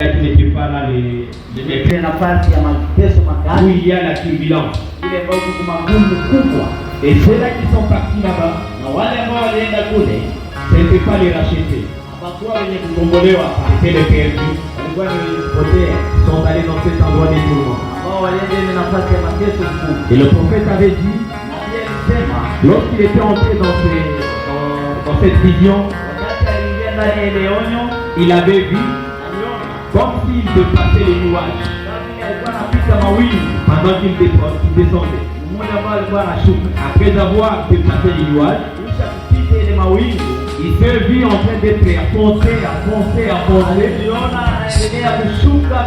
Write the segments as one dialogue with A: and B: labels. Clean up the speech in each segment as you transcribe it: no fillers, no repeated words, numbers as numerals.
A: n'étaient pas là les
B: nafasi ya mateso
A: où
B: makali
A: il y a la turbulence.
B: ile ambayo kuna magumu kubwa,
A: Et ceux-là qui sont partis là-bas,
B: na wale ambao walienda kule
A: ce n'était pas les rachetés,
B: hawakuwa wenye kukombolewa,
A: c'était les perdus.
B: walikuwa ni kupotea,
A: Ils sont allés dans cet endroit des tourments.
B: ambao walienda ile nafasi ya mateso kubwa.
A: Et le prophète avait dit,
B: Nabii alisema
A: lorsqu'il était entré dans cette vision,
B: wakati aliingia ndani ya ile onyo,
A: il avait vu
B: aliona
A: comme s'il dépassait les nuages
B: kama vile alikuwa anapita mawingu,
A: pendant qu'il descendait.
B: mmoja ambao alikuwa anashuka.
A: Après avoir dépassé les nuages,
B: Kisha kupita ile mawingu,
A: il se vit en train d'être enfoncé.
B: aliona anaendelea kushuka.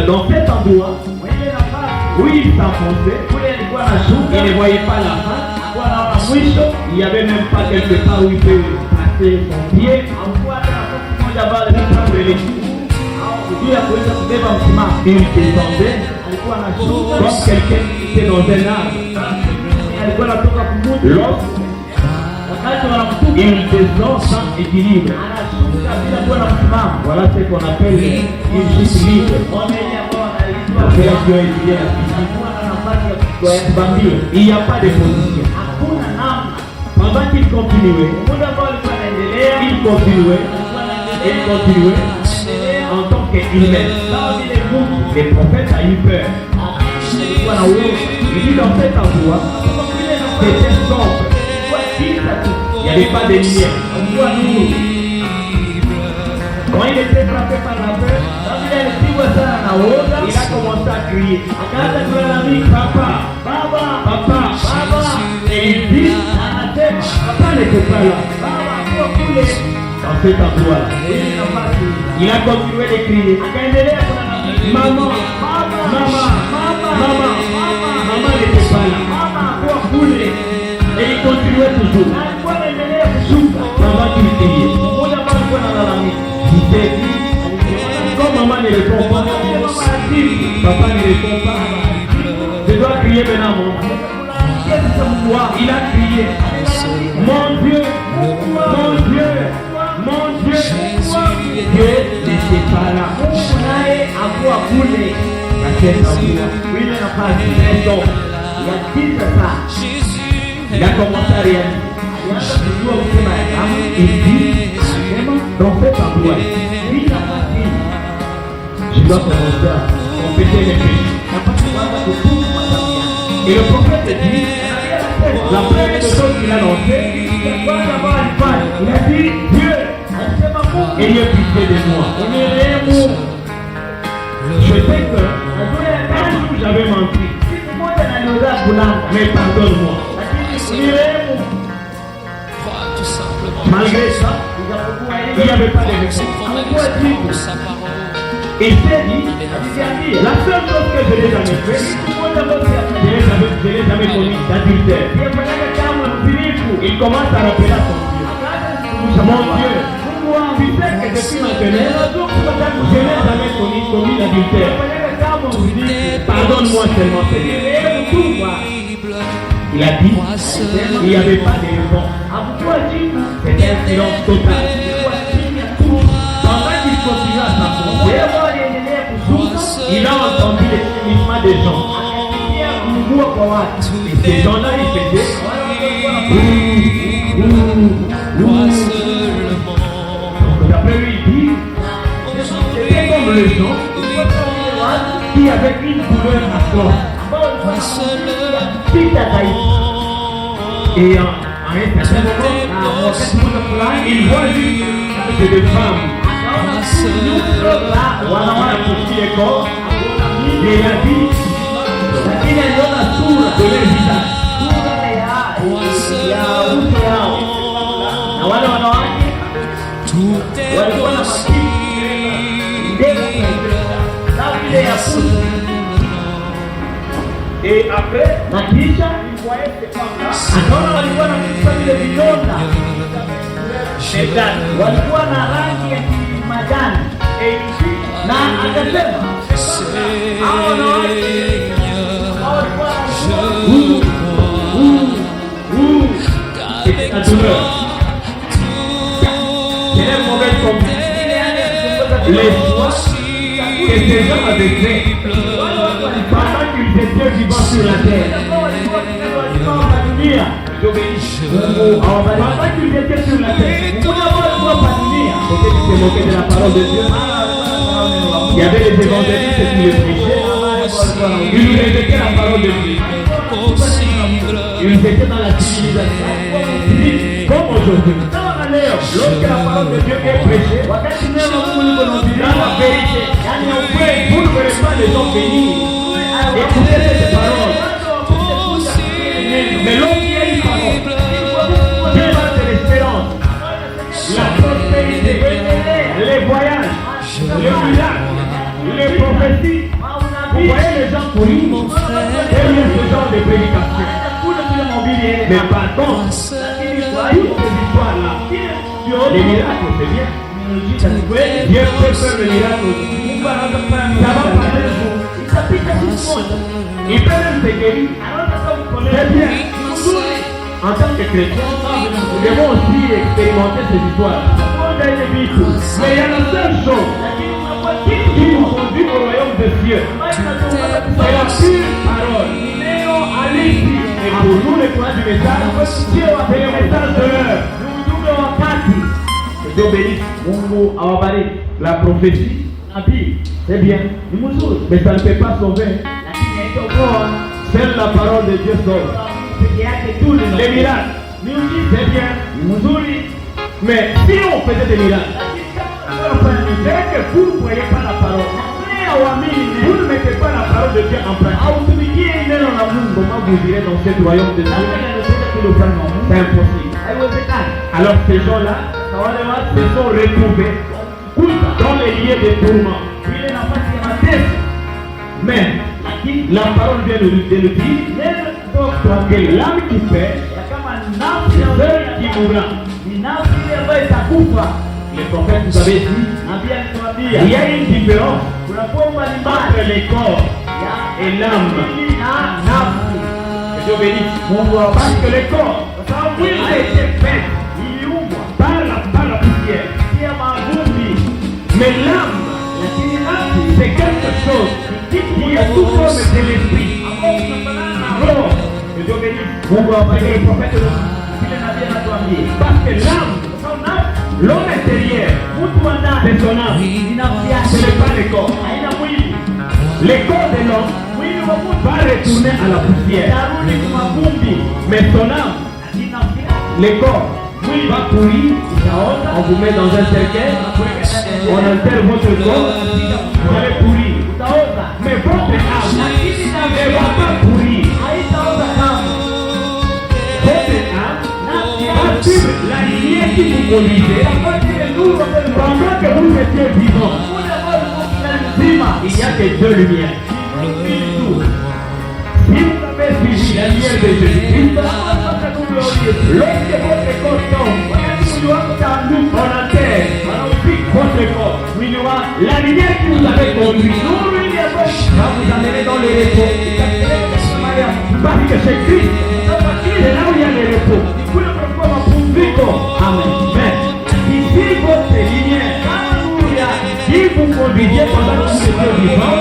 A: Dans cet endroit
B: Mwenye nafasi
A: où il s'enfonçait,
B: kule alikuwa anashuka,
A: il ne voyait pas la fin.
B: alikuwa anaona mwisho.
A: Il n'y avait même pas quelque part où il peut passer son pied.
B: Hakuwa hata nafasi moja ambayo alikuwa au kujua kuweza kubeba msimamo.
A: Il descendait
B: Alikuwa anashuka
A: comme quelqu'un qui était dans un arbre.
B: alikuwa anatoka kumutu.
A: Lorsque
B: Wakati wanamtuka
A: il descend sans équilibre,
B: anashuka bila kuwa na msimamo.
A: voilà ce qu'on appelle une chute libre.
B: Ona ile ambao
A: La
B: anaitwa
A: création est bien.
B: alikuwa na nafasi ya kubambia.
A: Il n'y a pas de position.
B: Hakuna namna.
A: Pendant qu'il continuait,
B: Muda ambao alikuwa anaendelea,
A: il continuait, il continuait en tant qu'humain.
B: sawa vile Mungu
A: Le prophète a eu peur.
B: alikuwa na uoga.
A: Il dit dans cet endroit,
B: Kwa vile nafasi
A: c'était sombre.
B: ilikuwa giza tu,
A: Il n'y avait pas de lumière.
B: ilikuwa nuru.
A: Quand il était frappé par la peur,
B: Sawa vile alipigwa sana na uoga,
A: il a commencé à crier,
B: akaanza kulalamika,
A: Papa,
B: baba,
A: papa,
B: baba.
A: Et il dit,
B: Anasema
A: papa n'était pas là.
B: baba akiwa kule
A: Dans cet endroit-là,
B: ile nafasi,
A: il a continué de crier,
B: akaendelea kulalamika,
A: maman,
B: baba,
A: maman,
B: baba,
A: maman n'était pas là.
B: mama akiwa kule.
A: Et il continuait toujours.
B: Na alikuwa anaendelea kushuka.
A: Pendant qu'il criait,
B: Mmoja ambao alikuwa analalamika,
A: il s'est dit, comme maman ne répond pas,
B: mama ajibu,
A: papa ne répond pas, je dois crier maintenant mon Dieu. Il a crié, mon Dieu, mon Dieu, mon Dieu. Dieu n'était pas là.
B: Mungu naye akuwa kule.
A: À cet endroit,
B: Ile nafasi ndio ya giza sana.
A: il a commencé à réaliser.
B: Alianza kujua kusema ya kama
A: Il dit,
B: anasema
A: dans cet endroit,
B: hii nafasi
A: je dois commencer à confesser mes péchés.
B: napaswa kuanza kutubu madhambi yangu.
A: Et le prophète dit, la première chose qu'il a lancée,
B: Ya kwanza ambayo alifanya,
A: il a dit, Dieu,
B: alisema Mungu
A: ayez pitié de moi.
B: unirehemu.
A: Je sais que
B: Najua ya
A: un
B: kama
A: jour j'avais menti,
B: siku moja naliweza kulanga,
A: mais pardonne-moi.
B: lakini unirehemu.
A: Malgré ça,
B: Ijapokuwa
A: il
B: hivyo,
A: n'y avait pas de réponse.
B: hakuwa jibu.
A: Il s'est dit,
B: Alijiambia,
A: la seule chose que je n'ai jamais fait,
B: siku moja ambayo
A: je
B: siyafanya,
A: n'ai jamais commis d'adultère.
B: siyafanyaga kamwe mzinifu.
A: Il commence à rappeler à son Dieu,
B: Akaanza kukumbusha
A: mon Dieu,
B: Mungu wangu,
A: tu sais que depuis maintenant,
B: unajua kuwa tangu
A: je n'ai jamais commis d'adultère.
B: siyafanyaga kamwe mzinifu.
A: Pardonne-moi seulement, Seigneur.
B: Unirehemu tu Bwana.
A: Il a dit, il n'y avait pas de réponse.
B: Hakukuwa jibu.
A: C'était un silence total.
B: Ilikuwa kimya tu.
A: Pendant qu'il continuait à s'enfoncer,
B: Yeye ambao aliendelea kushuka,
A: il a entendu les gémissements des gens.
B: akasikia kuugua kwa watu.
A: Et ces gens-là, ils faisaient
B: Wale walikuwa
A: Donc d'après lui, il dit, c'était comme les gens qui avaient une douleur atroce.
B: pita zaidi.
A: Et à un certain moment,
B: Wakati mmoja fulani
A: il voit juste que des femmes
B: akaona nyuso la
A: on a
B: wanawake,
A: poussé les corps,
B: akaona
A: et
B: mwili,
A: il a dit
B: lakini aliona sura
A: de leur visage.
B: sura ya uso yao, na wale wanawake walikuwa na matiti ndefu kama vile ya punda,
A: Et après,
B: na kisha
A: il voyait ces femmes-là,
B: akaona walikuwa na vichwa vile vidonda,
A: des dames.
B: walikuwa na rangi ya kimajani,
A: Et il dit,
B: na akasema hao wanawake hao walikuwa
A: c'est la douleur. C'est un mauvais combat.
B: ile hali ya kuongoza
A: les choix que ces gens avaient fait pendant qu'ils étaient vivants sur la terre. Pendant qu'ils étaient sur la terre, c'était qu'ils se moquaient de la parole de Dieu. Il y avait les évangélistes qui les prêchaient. Ils nous répétaient la parole de Dieu. Ils étaient dans la civilisation. Comme aujourd'hui. Lorsque la parole de Dieu est prêchée, dans la vérité, vous ne verrez pas les gens venir écouter cette parole. Mais lorsqu'il y a une parole, Dieu va de l'espérance, la prospérité, les voyages, les miracles, les prophéties. Vous voyez les gens courir derrière ce genre de prédication. Mais par contre, toutes ces histoires-là, les miracles, c'est bien. Dieu peut faire le miracle. Ça va parler de vous. Il peut même se guérir. C'est bien. En tant que chrétien, nous devons aussi expérimenter ces histoires. Mais il y a la seule chose qui nous conduit au royaume des cieux. C'est la pure parole. Et pour nous, les croyants du message, c'est le message de l'heure. Dieu bénisse. La prophétie, c'est bien. Mais ça ne peut pas sauver. Seule la parole de Dieu sauve. Les miracles, c'est bien. Mais si on faisait des miracles, c'est que vous ne voyez pas la parole. Vous ne mettez pas la parole de Dieu en pratique. Comment vous irez dans ce royaume de Dieu? C'est impossible. Alors ces gens-là se sont retrouvés dans les lieux de tourment. Mais la parole vient de nous dire que l'âme qui fait, c'est celle qui mourra. Les prophètes vous avez dit, il y a une différence entre les corps et l'âme. Dieu bénisse. Parce que le corps, il a été fait par la poussière. Mais l'âme, c'est quelque chose qui est sous forme de l'esprit. Alors, Dieu bénisse. Parce que l'âme, l'homme intérieur, c'est son âme. Ce n'est pas le corps. Le corps de l'homme va retourner à la poussière. Mais son âme, le corps, va courir. On vous met dans un cercueil, on enterre votre corps, vous allez courir. Mais votre âme ne va pas courir. Votre âme va suivre la lignée qui vous conduisait pendant que vous étiez vivant. Il n'y a que deux lumières. Si vous avez suivi la lumière de Jésus-Christ, lorsque votre corps tombe, on enterre votre corps. La lumière qui vous avait conduit va vous amener dans le repos. Parce que c'est Christ. C'est là où il y a le repos. Amen. Ici, votre lumière qui vous conduisait pendant que vous étiez vivant,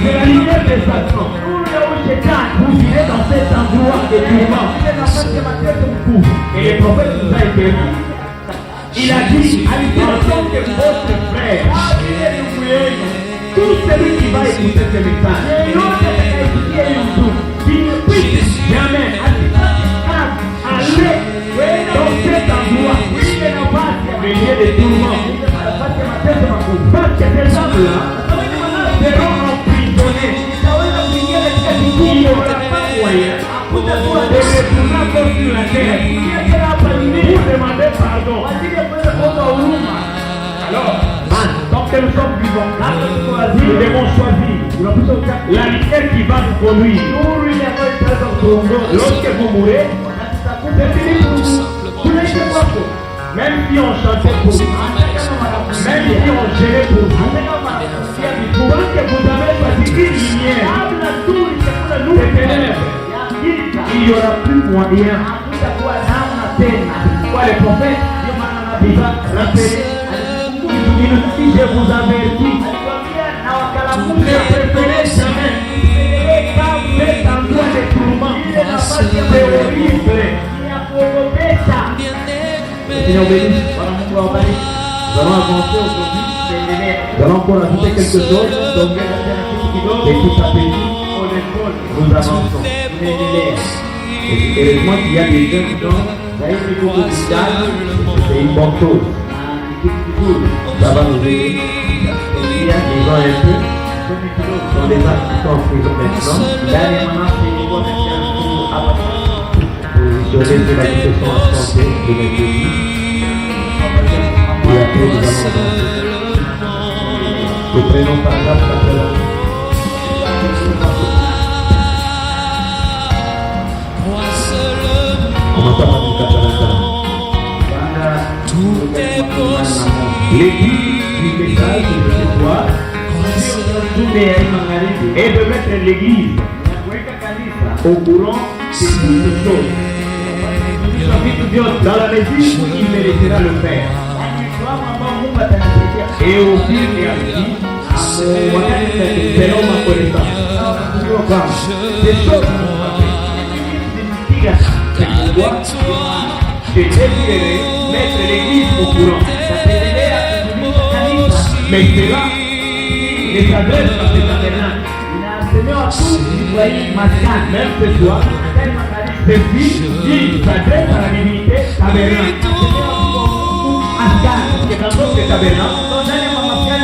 A: c'est la lumière de Satan. Vous irez dans cet endroit de tourment. Et le prophète nous a été dit. Il a dit, en tant que votre frère, tout celui qui va écouter ce message, qui ne puisse jamais aller dans cet endroit, le lieu de tourment. Parce que ces hommes-là seront emprisonnés. Il n'y aura pas moyen de retourner sur la terre pour demander pardon. Alors, tant que nous sommes vivants, nous devons choisir la lumière qui va nous conduire. Lorsque vous mourrez, c'est fini pour vous. Vous n'êtes pas pour. Même si on chantait pour vous, même si on gênait pour vous, parce que vous avez choisi une lumière, des ténèbres, il n'y aura plus moyen. Pourquoi les prophètes, il va rappeler, il il dit, je vous avertis, ne préférez jamais cet endroit de tourment. C'est horrible.
B: Seigneur bénisse, voilà mon pouvoir béni. Nous allons avancer aujourd'hui. Nous allons encore ajouter quelque chose. Et tout à petit, nous avançons. Et moi qui y a des jeunes qui sont, c'est une bonne chose. Ça va nous aider. Il y a des gens un peu, dans les actes qui sont en prison maintenant. Je vais laisser la question en français de mes pays. Et après, nous allons avancer. Le prénom par là, après là. Comment ça va, nous, Katarata? L'église du message de ce soir est de mettre l'église au courant de toutes les choses. Dans la mesure où il méritera le faire. Et au fil et à mesure, selon ma connaissance, des choses je désirerais mettre l'église au courant. Mais cela ne s'adresse pas à tabernacle. Même ce soir, ceci qui s'adresse à la divinité tabernacle. Que dans notre tabernacle,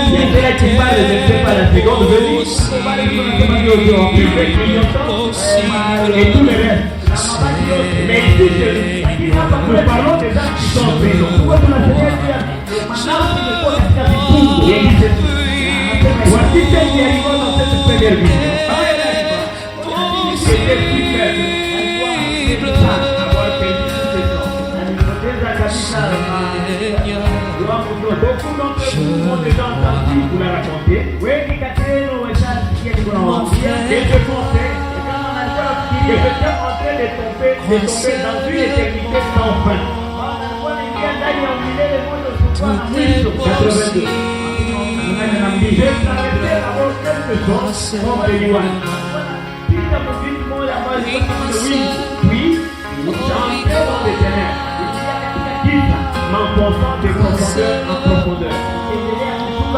B: il y a cela qui parle, je ne sais pas, la seconde venue, et tout le reste. Mais ici, nous parlons des gens qui sont en prison. Voici ce qui arrive dans cette première vision. C'était si faible. Avoir perdu tout ce temps. Beaucoup d'entre vous ont déjà entendu vous la raconter. Et je pensais que j'étais en train de tomber dans une éternité sans fin. 82. J'ai traversé d'abord quelque chose comme le Yuan. Puis, j'entrais dans les ténèbres. M'enfonçant de profondeur en profondeur. Tout à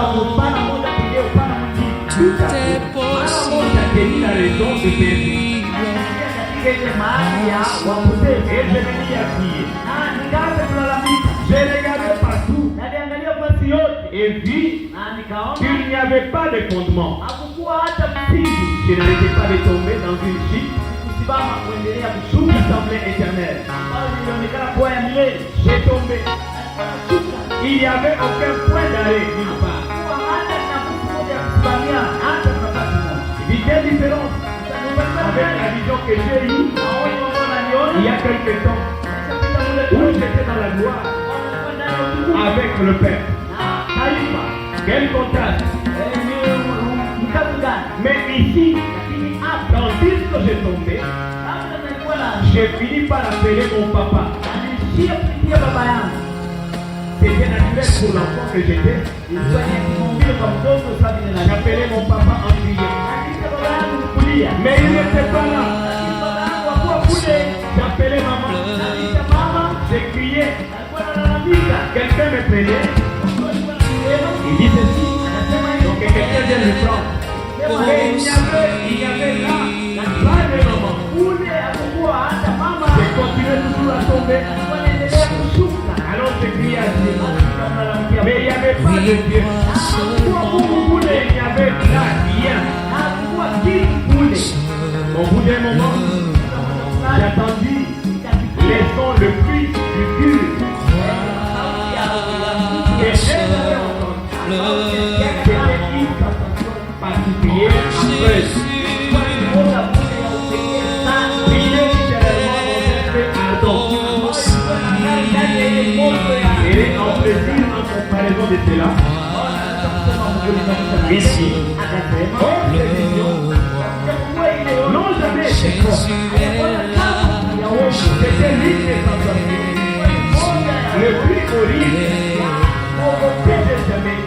B: la raison de perdre. Et je me dis à qui? J'ai regardé partout et vu qu'il n'y avait pas de fondement. Je n'arrêtais pas de tomber dans une chute qui semblait éternelle. J'ai tombé. Il n'y avait aucun point d'arrêt nulle part. Vitesse différente avec la vision que j'ai eue il y a quelque temps où j'étais dans la gloire avec le Père. Quel contraste! Mais ici, dans le disque que j'ai tombé, j'ai fini par appeler mon papa. C'était naturel pour l'enfant que j'étais. J'appelais mon papa en criant. Mais il n'était pas là. J'appelais maman. J'ai crié. Quelqu'un me prenait. Il dit ceci. Donc quelqu'un vient me prendre. Et il y avait là la gloire de maman. J'ai continué toujours à tomber. Alors j'ai crié à Dieu. Mais il n'y avait pas de Dieu. Il n'y avait là rien. Au bout d'un moment, j'ai attendu les sons, le cri du cul. Et j'ai entendu. C'était une sensation particulière après. Prier littéralement dans un fait ardent. Et en plaisir en comparaison de cela, ici, hors télévision, non jamais été fort. C'était riche de sensations. Le plus horrible que j'ai jamais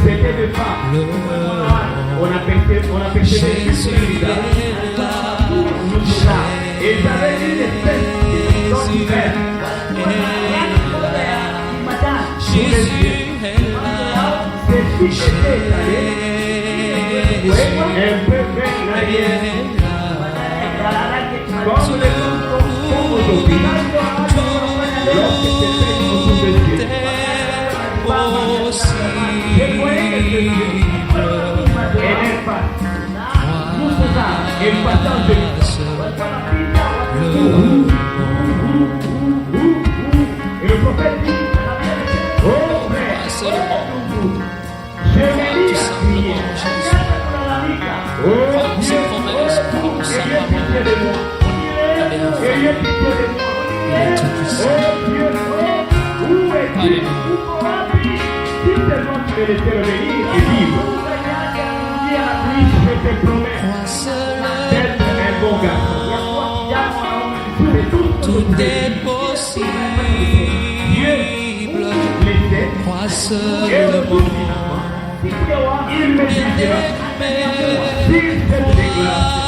B: C'était des femmes. On a péché des et j'avais une espèce d'univers. C'est qui était allé un peu vers l'arrière. Comme les hommes font aujourd'hui. Lorsque c'est fait autour de Dieu. Je voyais quelque chose. Elle est face. Tout ça, elle passe en deux. Et le prophète dit, oh frère, je vais dire à crier. Oh Dieu, ayez pitié de moi. Ayez pitié de moi. Oh Dieu, où es-tu? Si seulement tu me laissais revenir et vivre, je te promets d'être un bon garçon.
C: Tout est possible.
B: Dieu laissait
C: Crois
B: et
C: seulement.
B: aujourd'hui, il me dira, s'il fait des grâces,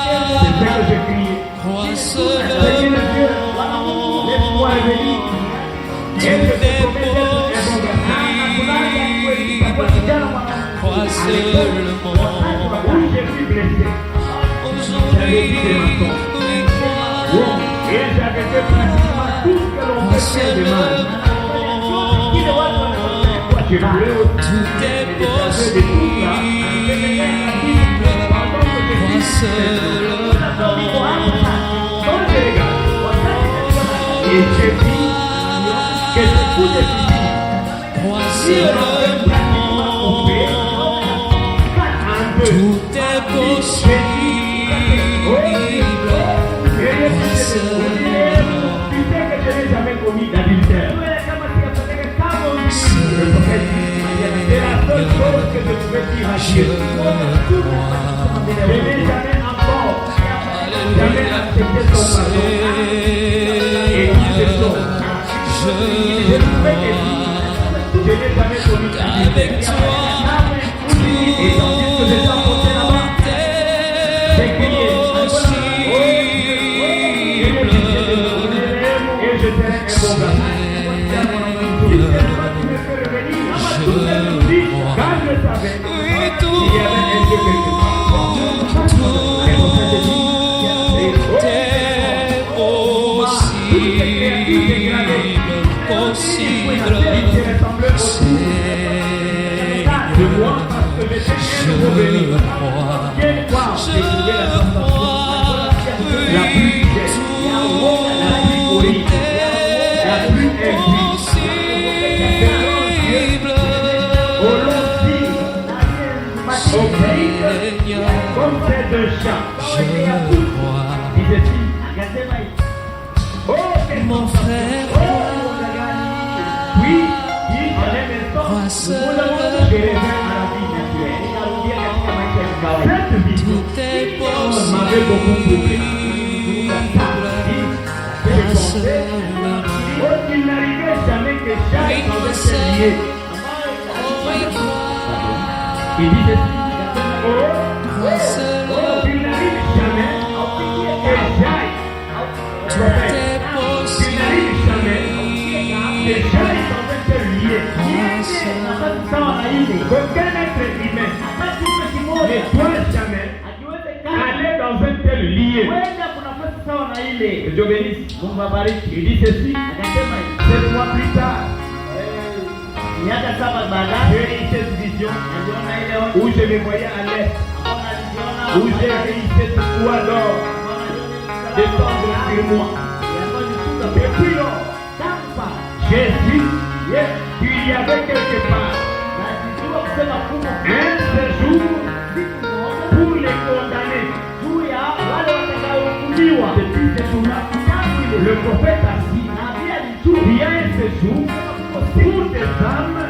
B: c'est ce que je crie.
C: Crois
B: Seigneur
C: seulement.
B: Dieu, laisse-moi revenir. Et je te promets d'être un bon garçon.
C: Crois seulement.
B: Où je suis blessé,
C: Aujourd'hui, oui, crois.
B: et j'avais fait pratiquement tout ce que l'on peut faire de mal. Je voulais aussi
C: Tout est
B: faire de tout ça.
C: possible. Crois seulement.
B: Quand je regarde, et je dis que c'est tout difficile.
C: Crois
B: Si on avait pratiquement coupé en deux,
C: Tout est possible.
B: tu sais que je n'ai jamais commis d'adultère. Le prophète dit, c'est la seule chose que je pouvais dire à Dieu. Je n'ai jamais encore, jamais accepté son pardon. Et tout ce sont. Je pouvais te dire, je n'ai jamais commis
C: Avec
B: d'adultère.
C: toi,
B: Et tandis que je suis apporté là-bas, j'ai crié, et je serai un bon garçon. Si seulement tu me fais revenir, quand je savais,
C: oui,
B: il y avait un Dieu quelque part. Et mon frère te dit,
C: tout est possible.
B: il te ressemblait aussi de moi parce que je sais
C: Je
B: que revenir.
C: crois.
B: Quelle part j'ai trouvé la sensation la plus belle, la plus horrible, la plus impuissante. Au long fil, au pays, comme c'est de chat. Disait-il, oh, quel
C: Mon frère,
B: oui, il en est
C: crois
B: instant.
C: seulement.
B: Je reviens à la vie naturelle. Cette vie
C: Tout est
B: m'avait beaucoup prouvé.
C: Crois seulement.
B: Oh, il n'arrivait jamais que chaque dans ce lié.
C: Oui, crois.
B: Il dit ceci.
C: Crois seulement.
B: Il n'arrive jamais que j'aille.
C: Tout est
B: Il
C: possible.
B: n'arrive jamais que j'aille dans un tel lié. Qu'aucun être humain ne doit jamais aller dans un tel lié. Que Dieu bénisse. Il dit ceci. 7 mois plus tard, j'ai eu cette vision où je me voyais à l'est, où j'ai vu cette toile d'or descendre sur moi. Depuis lors, j'ai vu qu'il y avait quelque part un séjour pour les condamnés. Depuis ce jour-là, le prophète a dit il y a un séjour pour des âmes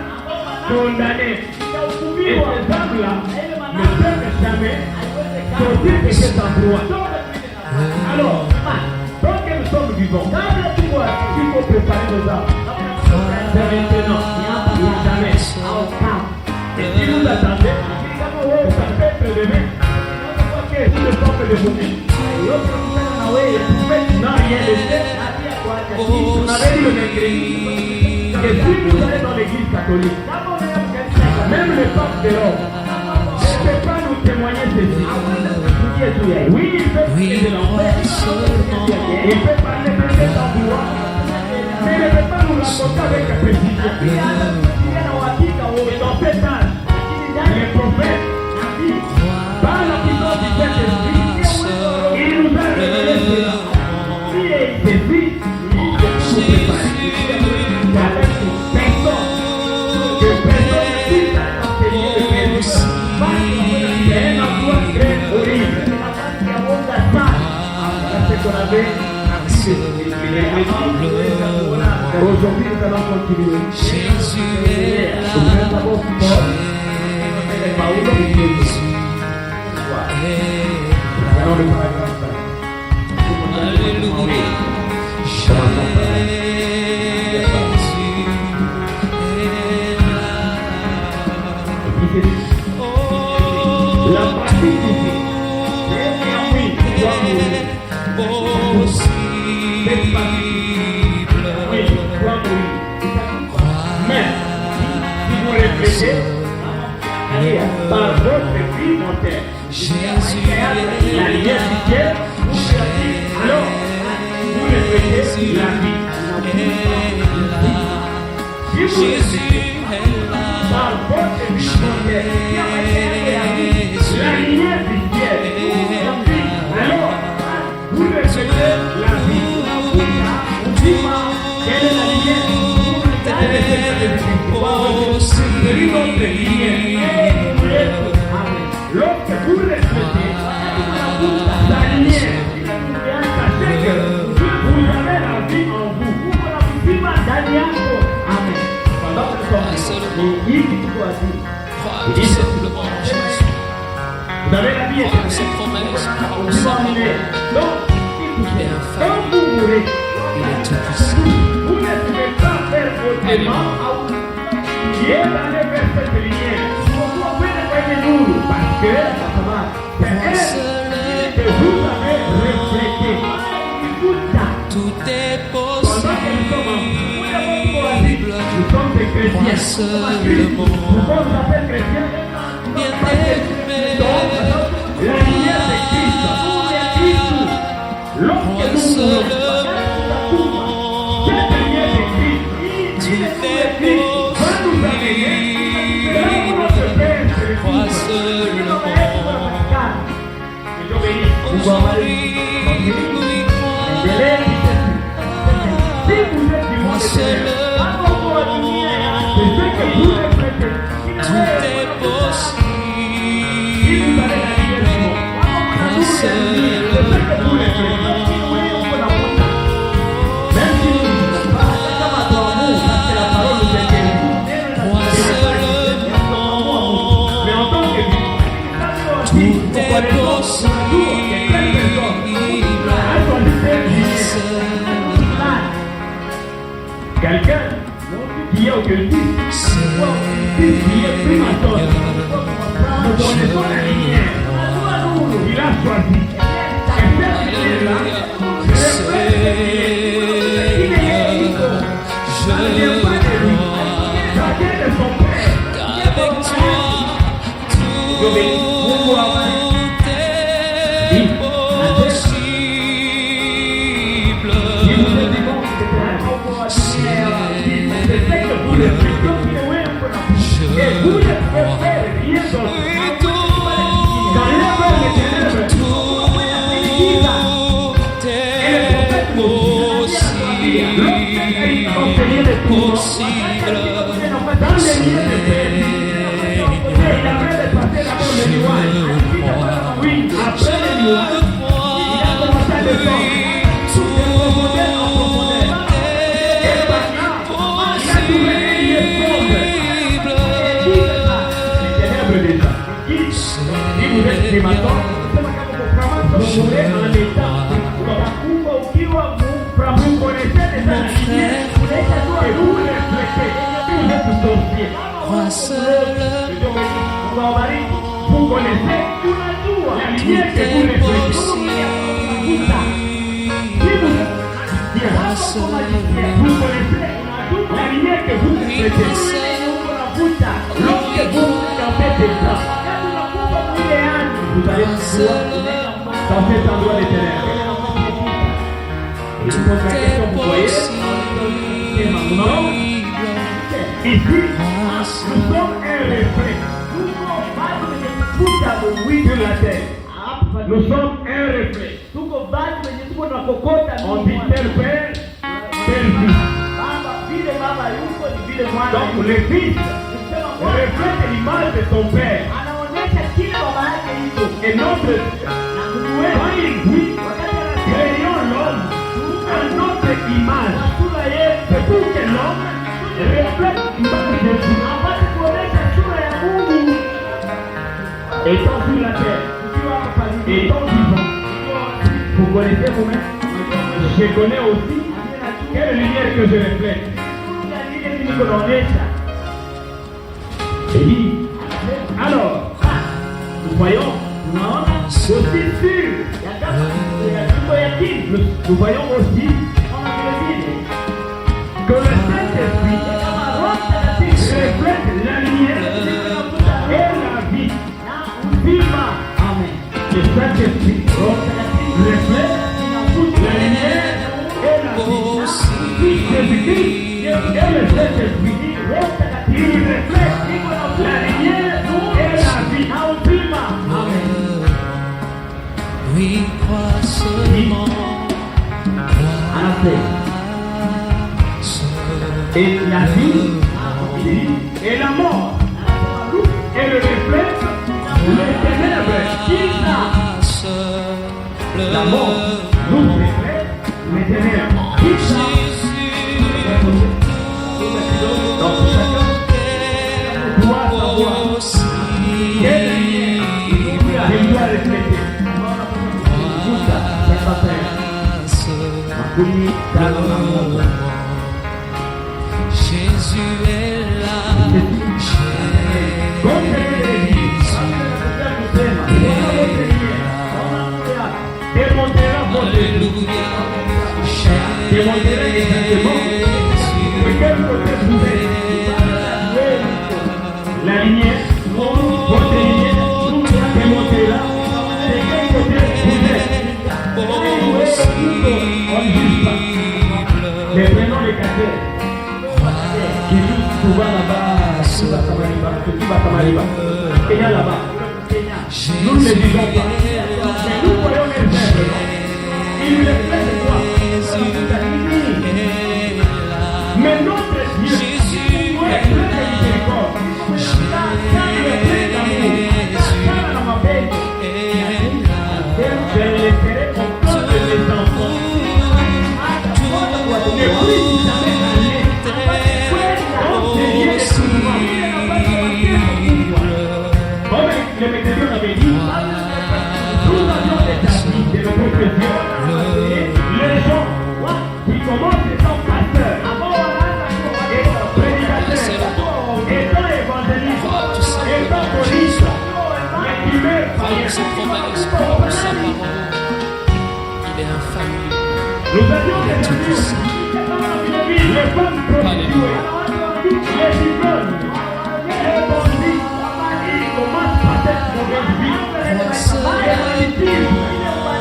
B: condamnées. Et ces âmes-là ne peuvent jamais sortir de cet endroit. Alors, tant que nous sommes vivants, il faut préparer nos âmes. C'est maintenant ou jamais. attendez, ça peut être demain. Vous ne sortez de vous. Non, rien de fait. On avait dit le mercredi que si vous allez dans l'église catholique, même le pape de l'homme ne peut pas nous témoigner ceci. Oui, il peut parler de l'enfer, il peut parler de l'envoi, mais il ne peut pas nous raconter avec précision. Dans cet âge, les prophètes, par la puissance du Saint-Esprit, il nous a révélé cela. Si il suffit, il faut préparer. Avec personne ne puisse enseigner le Christ. C'est un emploi très horrible. C'est ce qu'on avait appris. Aujourd'hui, nous allons continuer. Nous allons d'abord Paul. Dans le paragraphe.
C: Alléluia.
B: La partie ici, c'est oui, doit mourir. Cette partie, oui, doit mourir. Mais, si vous réfléchissez, par votre vie montaire, la lumière du ciel, alors, vous réfléchissez la vie. Si vous réfléchissez par votre vie montaire, la lumière du ciel, alors, vous réfléchissez la vie. Quelle est la lumière? C'est une autre lumière. Lorsque vous respectez la lumière, sachez que vous avez la vie en vous. Amen. Pendant que il dit vous avez la vie éternelle. Donc, quand vous mourrez, vous ne pouvez pas faire autrement qui est d'aller vers cette lumière. Parce que c'est elle que vous avez reflété tout ça.
C: Tout est
B: Pendant que nous sommes des chrétiens.
C: seulement.
B: Pourquoi on s'appelle chrétiens? Donc, la lumière de Christ. Lorsque nous cette lumière de Christ, il est va nous amener.
C: Crois seulement. Crois seulement. Tout est possible. Crois seulement. Crois seulement. Tout est possible.
B: Quelqu'un qui est occultiste, qui est primateur, nous connaissons la lumière. Il a choisi. Et cette lumière-là, ça ne vient pas de lui, ça vient de son Père.
C: Qu'avec toi, tout est possible.
B: Oui, après les nuages, il a commencé à descendre.
C: Crois seulement.
B: akawabariki. Vous connaissez la lumière que vous reflétez. Vous connaissez la lumière que vous reflétez. Lorsque vous chantez des chants, vous allez pouvoir dans cet endroit d'éternel. Et je pose la question, vous voyez, maintenant, ici, nous sommes un reflet. De la terre. Nous sommes un reflet. On dit tel père, tel fils. Donc le fils reflète l'image de son père. Et notre quand il dit, créons l'homme à notre image. C'est pour que l'homme reflète l'image de Dieu. Étant sur la terre, étant vivant, vous connaissez vous-même. Je connais aussi quelle lumière que je reflète. Et dit, alors, nous voyons, aussi sûr, nous voyons aussi que le Saint-Esprit reflète la lumière et la vie. Viva! Amen. Le Saint-Esprit reflète la lumière et la vie. Jésus-Christ et le Saint-Esprit, il reflète la lumière et la vie. Amen.
C: Oui, crois seulement.
B: Et la vie et la mort et le reflet, les ténèbres, la mort nous reflète les ténèbres. Donc chacun doit savoir quelle lumière il doit refléter.
C: Jésus est là.
B: Démontera votre démontera exactement de quel côté vous êtes. La lumière, votre lumière, démontrera de quel côté vous êtes. Les prénoms des quartiers qui vivent souvent là-bas, Samariba, Kenya là-bas. Nous ne les vivons pas. Nous voyons les êtres. Il nous reflète quoi? Mais notre Dieu, il nous reflète la miséricorde. Il reflète l'amour. Je les laisserai au cœur de mes enfants. Ne prie jamais aller. Comme le Méditerranée avait dit, nous avions établi de notre confession les gens qui commencent étant pasteurs, étant prédicateurs, étant évangélistes, étant police, mais qui meurent par rien.
C: Il est infamé.
B: Nous avions établi les femmes prostituées, les ivognes, les bandits, ils commencent par cette mauvaise vie,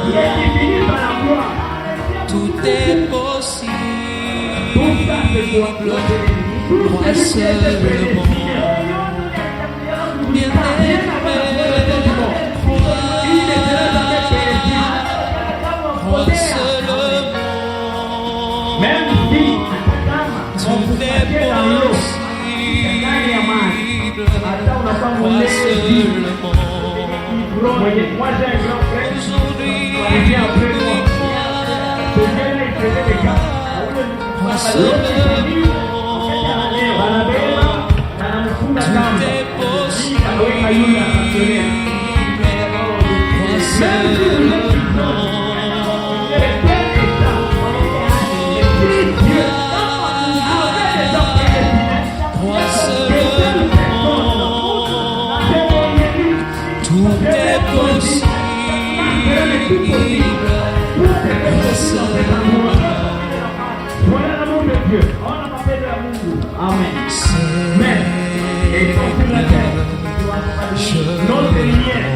B: et qui finissent par la gloire.
C: Tout est possible.
B: Tout ça c'est quoi?
C: Moi seulement. Bien aimé. Moi seulement.
B: Même si
C: Tout est possible. Moi seulement.
B: moi j'ai un grand frère
C: Aujourd'hui,
B: qui vient après moi. Ce gars-là, il faisait des gars.
C: moi seulement. Tout est possible. Moi seulement. Moi seulement.
A: Dieu.
B: Ona mapendo ya Mungu. Amen.
A: Mais, et sur la terre, notre lumière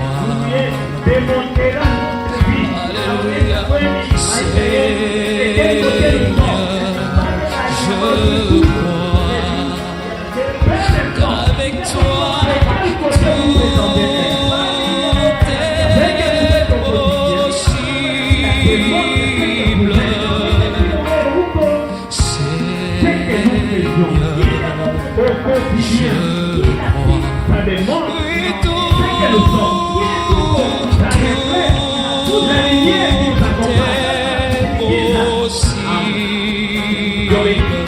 A: démontrera notre vie. Et quel côté nous sommes?
C: Avec toi,
A: Au quotidien, ça démontre ce que nous sommes. Ça reflète la lumière qui nous accompagne. Vous avez entendu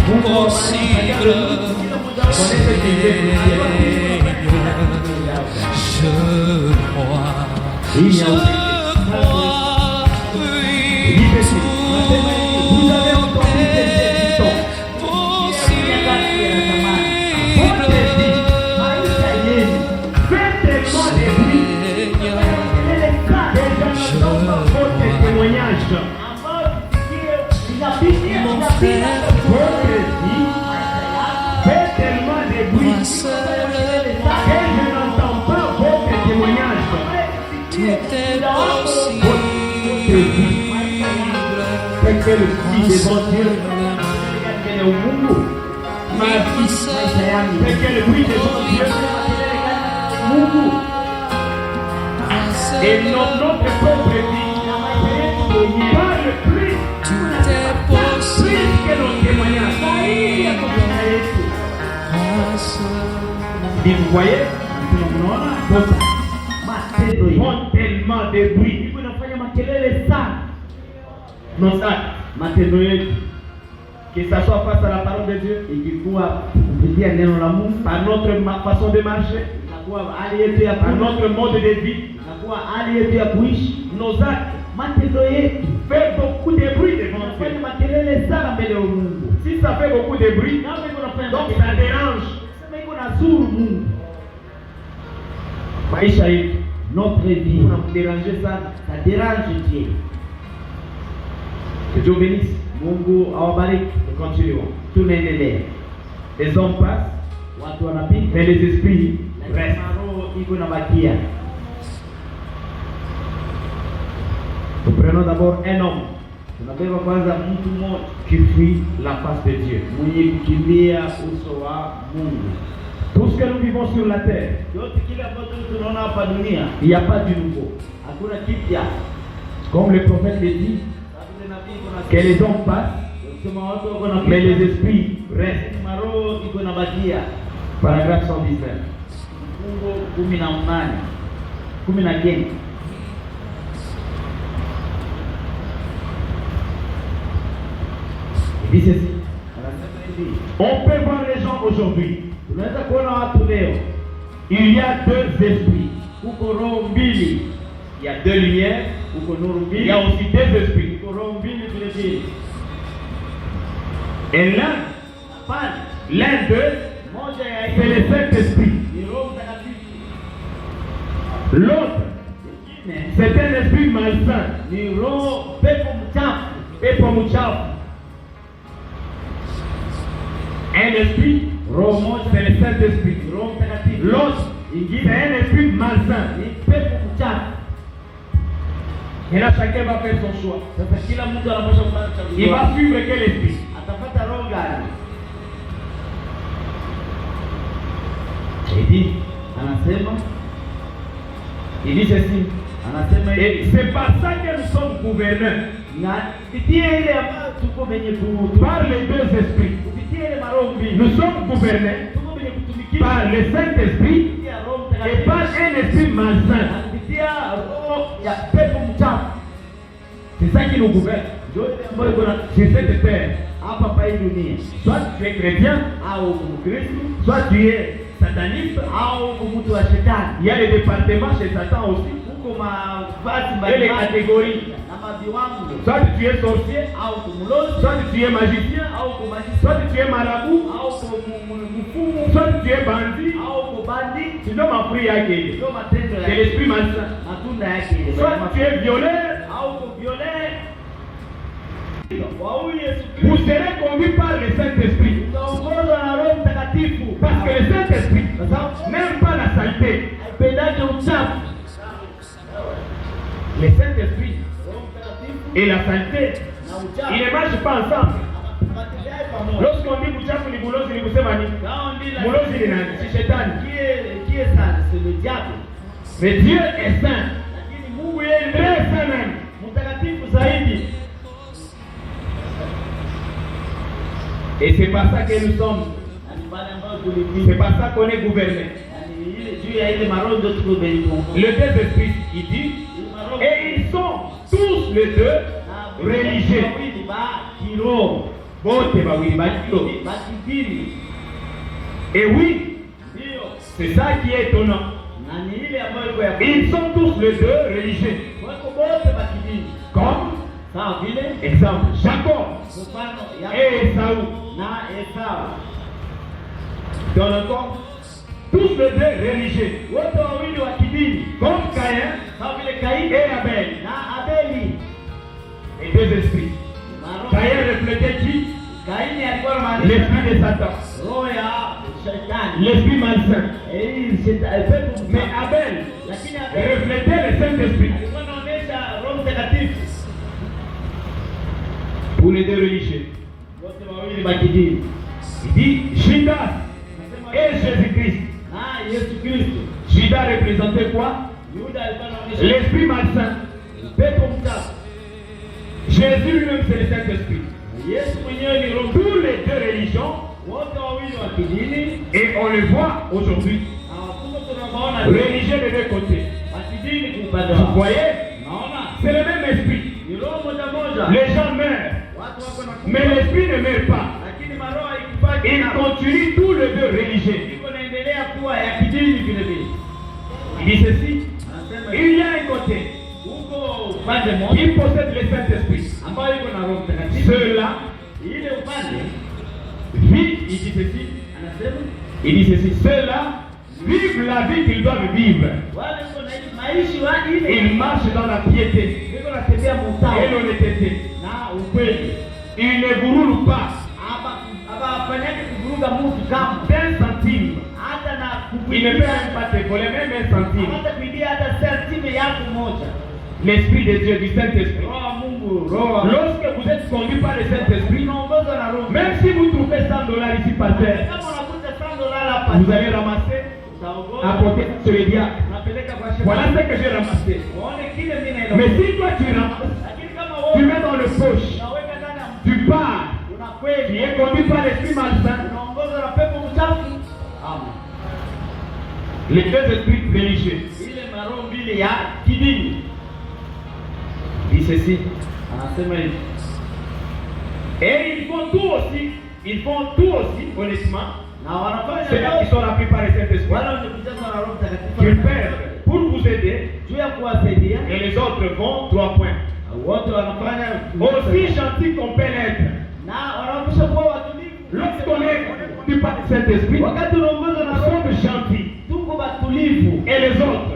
A: cette histoire. Fait tellement de bruit que je n'entends pas votre témoignage.
C: Tout est possible.
A: C'est que le petit devant Dieu est au Mungu. C'est que le bruit devant Dieu Mungu. Et notre propre vie parle plus.
C: Tout est possible.
A: Que nos témoignages. Et vous voyez, font tellement de bruit. Nos actes, que ça soit face à la parole de Dieu, par notre façon de marcher, par notre mode de vie, nos actes fait beaucoup de bruit devant Dieu. Si ça fait beaucoup de bruit, donc ça dérange. Maisha yetu, notre vie, déranger ça dérange Dieu. Que Dieu bénisse. Mungu awabariki. Nous continuons. Tunaendelea. Les hommes passent, mais les esprits restent. Nous prenons d'abord un homme qui fuit la face de Dieu. Tout ce que nous vivons sur la terre, il n'y a pas du nouveau. Comme le prophète le dit, que les hommes passent, mais les esprits restent. Paragraphe 119. Il dit ceci. On peut voir les gens aujourd'hui. Il y a deux esprits. Il y a deux lumières. Il y a aussi deux esprits. Et l'un d'eux, c'est le Saint-Esprit. L'autre, c'est un esprit malsain. Un esprit, c'est le Saint-Esprit. L'autre, c'est un esprit malsain. Et là, chacun va faire son choix. Il va suivre quel esprit? Il dit ceci. Et c'est par ça que nous sommes gouverneurs. Par les deux esprits. Nous sommes gouvernés par le Saint-Esprit et par un esprit malsain. C'est ça qui nous gouverne. C'est cette terre. Soit tu es chrétien, soit tu es sataniste. Il y a les départements chez Satan aussi. Et les catégories. Soit tu es sorcier, soit tu es magicien, soit tu es marabout, soit tu es bandit. Sinon ma prière c'est l'esprit malsain. Soit tu es violeur, vous serez conduits par le Saint-Esprit. Parce que le Saint-Esprit n'aime pas la saleté. Le Saint-Esprit et la saleté, ils ne marchent pas ensemble. Lorsqu'on dit Mouchafu ni Moulozi, ni Moussemani, Moulozi ni nani? C'est Shetani.
B: Qui est ça? C'est le diable.
A: Mais Dieu est saint. Très saint même. Et c'est pas ça que nous sommes. C'est pas ça qu'on est gouverné. Le deux esprits, il dit, et ils sont tous les deux religieux. Et oui, c'est ça qui est étonnant. Ils sont tous les deux religieux. Comme, exemple, Jacob et Esaü. Dans le corps, tous les deux religieux. Comme Caïn et Abel. Et deux esprits. Caïn reflétait qui? L'esprit de Satan. L'esprit malsain. Mais Abel reflétait le Saint-Esprit. Pour les deux religieux. Il dit Judas et Jésus-Christ. Judas représentait quoi? L'esprit malsain. Jésus lui-même, c'est le Saint-Esprit. Tous les deux religions, et on le voit aujourd'hui, religieux de deux côtés. Vous voyez? C'est le même esprit. Les gens meurent, mais l'esprit ne meurt pas. Il continue tous les deux religieux. Il dit ceci. Il y a un côté qui possède le Saint-Esprit. Ceux-là vivent, il dit ceci. Il dit ceci. Ceux-là vivent la vie qu'ils doivent vivre. Ils marchent dans la piété et l'honnêteté. Ils ne vous roulent pas d'un centime. Il ne peut même pas te voler même un centime. L'Esprit de Dieu, du Saint-Esprit. Lorsque vous êtes conduit par le Saint-Esprit, même si vous trouvez $100 ici par terre, vous allez ramasser, apporter sur les diacres. Voilà ce que j'ai ramassé. Mais si toi tu ramasses, tu mets dans le poche, tu pars, tu es conduit par l'esprit malsain. Les deux esprits religieux. Dit ceci. Et ils font tout aussi, honnêtement. C'est là qui sont appris par le Saint-Esprit. Qu'ils perdent pour vous aider. Et les autres vont 3 points. Aussi gentil qu'on peut l'être. Lorsqu'on est du par le Saint-Esprit, nous sommes gentils. Et les autres,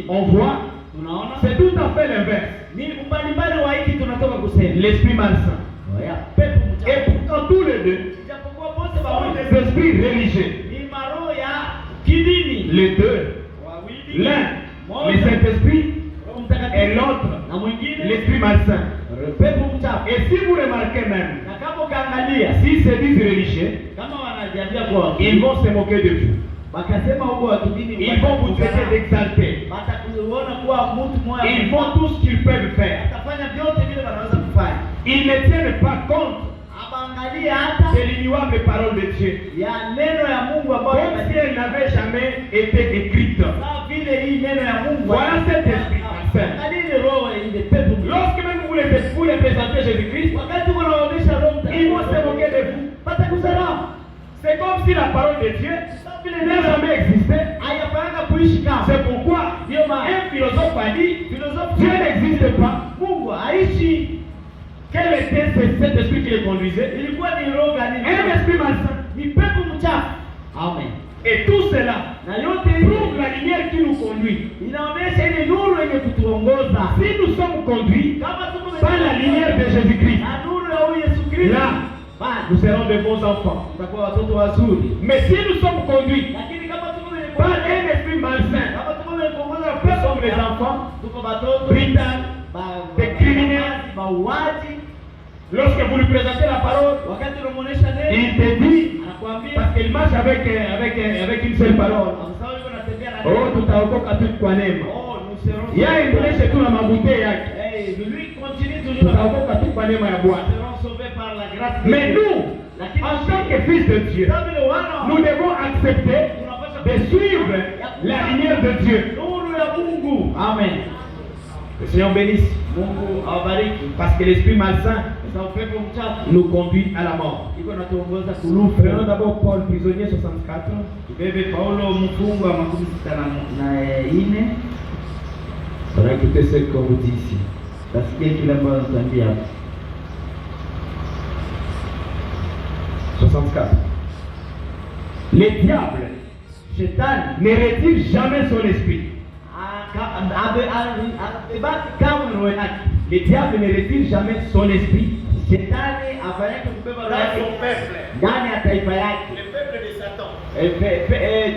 A: on voit, c'est tout à fait l'inverse. L'esprit malsain. Et pourtant tous les deux sont des esprits religieux. Les deux, l'un, le Saint-Esprit, et l'autre, l'esprit malsain. Et si vous remarquez même, si c'est des religieux, ils vont se moquer de vous. Ils vont vous traiter d'exalté. Ils font tout ce qu'ils peuvent faire. Ils ne tiennent pas compte de l'ignoble parole de Dieu. Comme si elle n'avait jamais été écrite. Voilà cet esprit malsain. Lorsque même vous les présentez Jésus-Christ, ils vont se moquer de vous. C'est comme si la parole de Dieu n'a jamais existé. C'est pourquoi un philosophe a dit Dieu n'existe pas. Quel était cet esprit qui les conduisait? Un esprit malsain. Et tout cela prouve la lumière qui nous conduit. Si nous sommes conduits par la lumière de Jésus-Christ,
B: Kristo,
A: là, nous serons de bons enfants.
B: tutakuwa watoto wazuri.
A: Mais si nous sommes conduits
B: Lakini kama tuko
A: par un esprit malsain,
B: kama tuko kuongoza
A: nous sommes les enfants
B: tuko watoto
A: brutaux, des criminels.
B: mauaji.
A: Lorsque vous lui présentez la parole,
B: Wakati unamuonesha neno,
A: il te dit,
B: anakuambia
A: parce qu'il marche avec une seule parole.
B: sawa, yuko anatembea na
A: Oh, tutaokoka tu kwa neema.
B: oh, nous serons
A: Yeye aendeleshe tu na mabute yake.
B: eh, lui continue toujours.
A: Tutaokoka tu kwa neema ya
B: Nous
A: Bwana.
B: serons sauvés par la grâce de
A: Mais
B: Dieu.
A: nous,
B: Lakini
A: en tant que fils de Dieu,
B: kama vile wana
A: nous devons accepter de suivre la lumière de Dieu.
B: nuru ya Mungu. Amen.
A: Le Seigneur bénisse.
B: Mungu awabariki.
A: Parce que l'esprit malsain
B: Sasa upepo mchafu
A: nous conduit à la mort.
B: iko natuongoza
A: Prenons
B: kulufu.
A: d'abord Paul, prisonnier 64.
B: Tubebe Paulo mfungwa wa 64.
A: On va écouter ce qu'on vous dit ici.
B: Tasikia kile ambacho natambia hapa.
A: 64. Le diable
B: Shetani
A: ne retire jamais son esprit.
B: abebaki kama roho yake.
A: Le diable ne retire jamais son esprit.
B: Shetani afanyake kubeba roho yake ndani ya taifa yake.
A: Le peuple de Satan.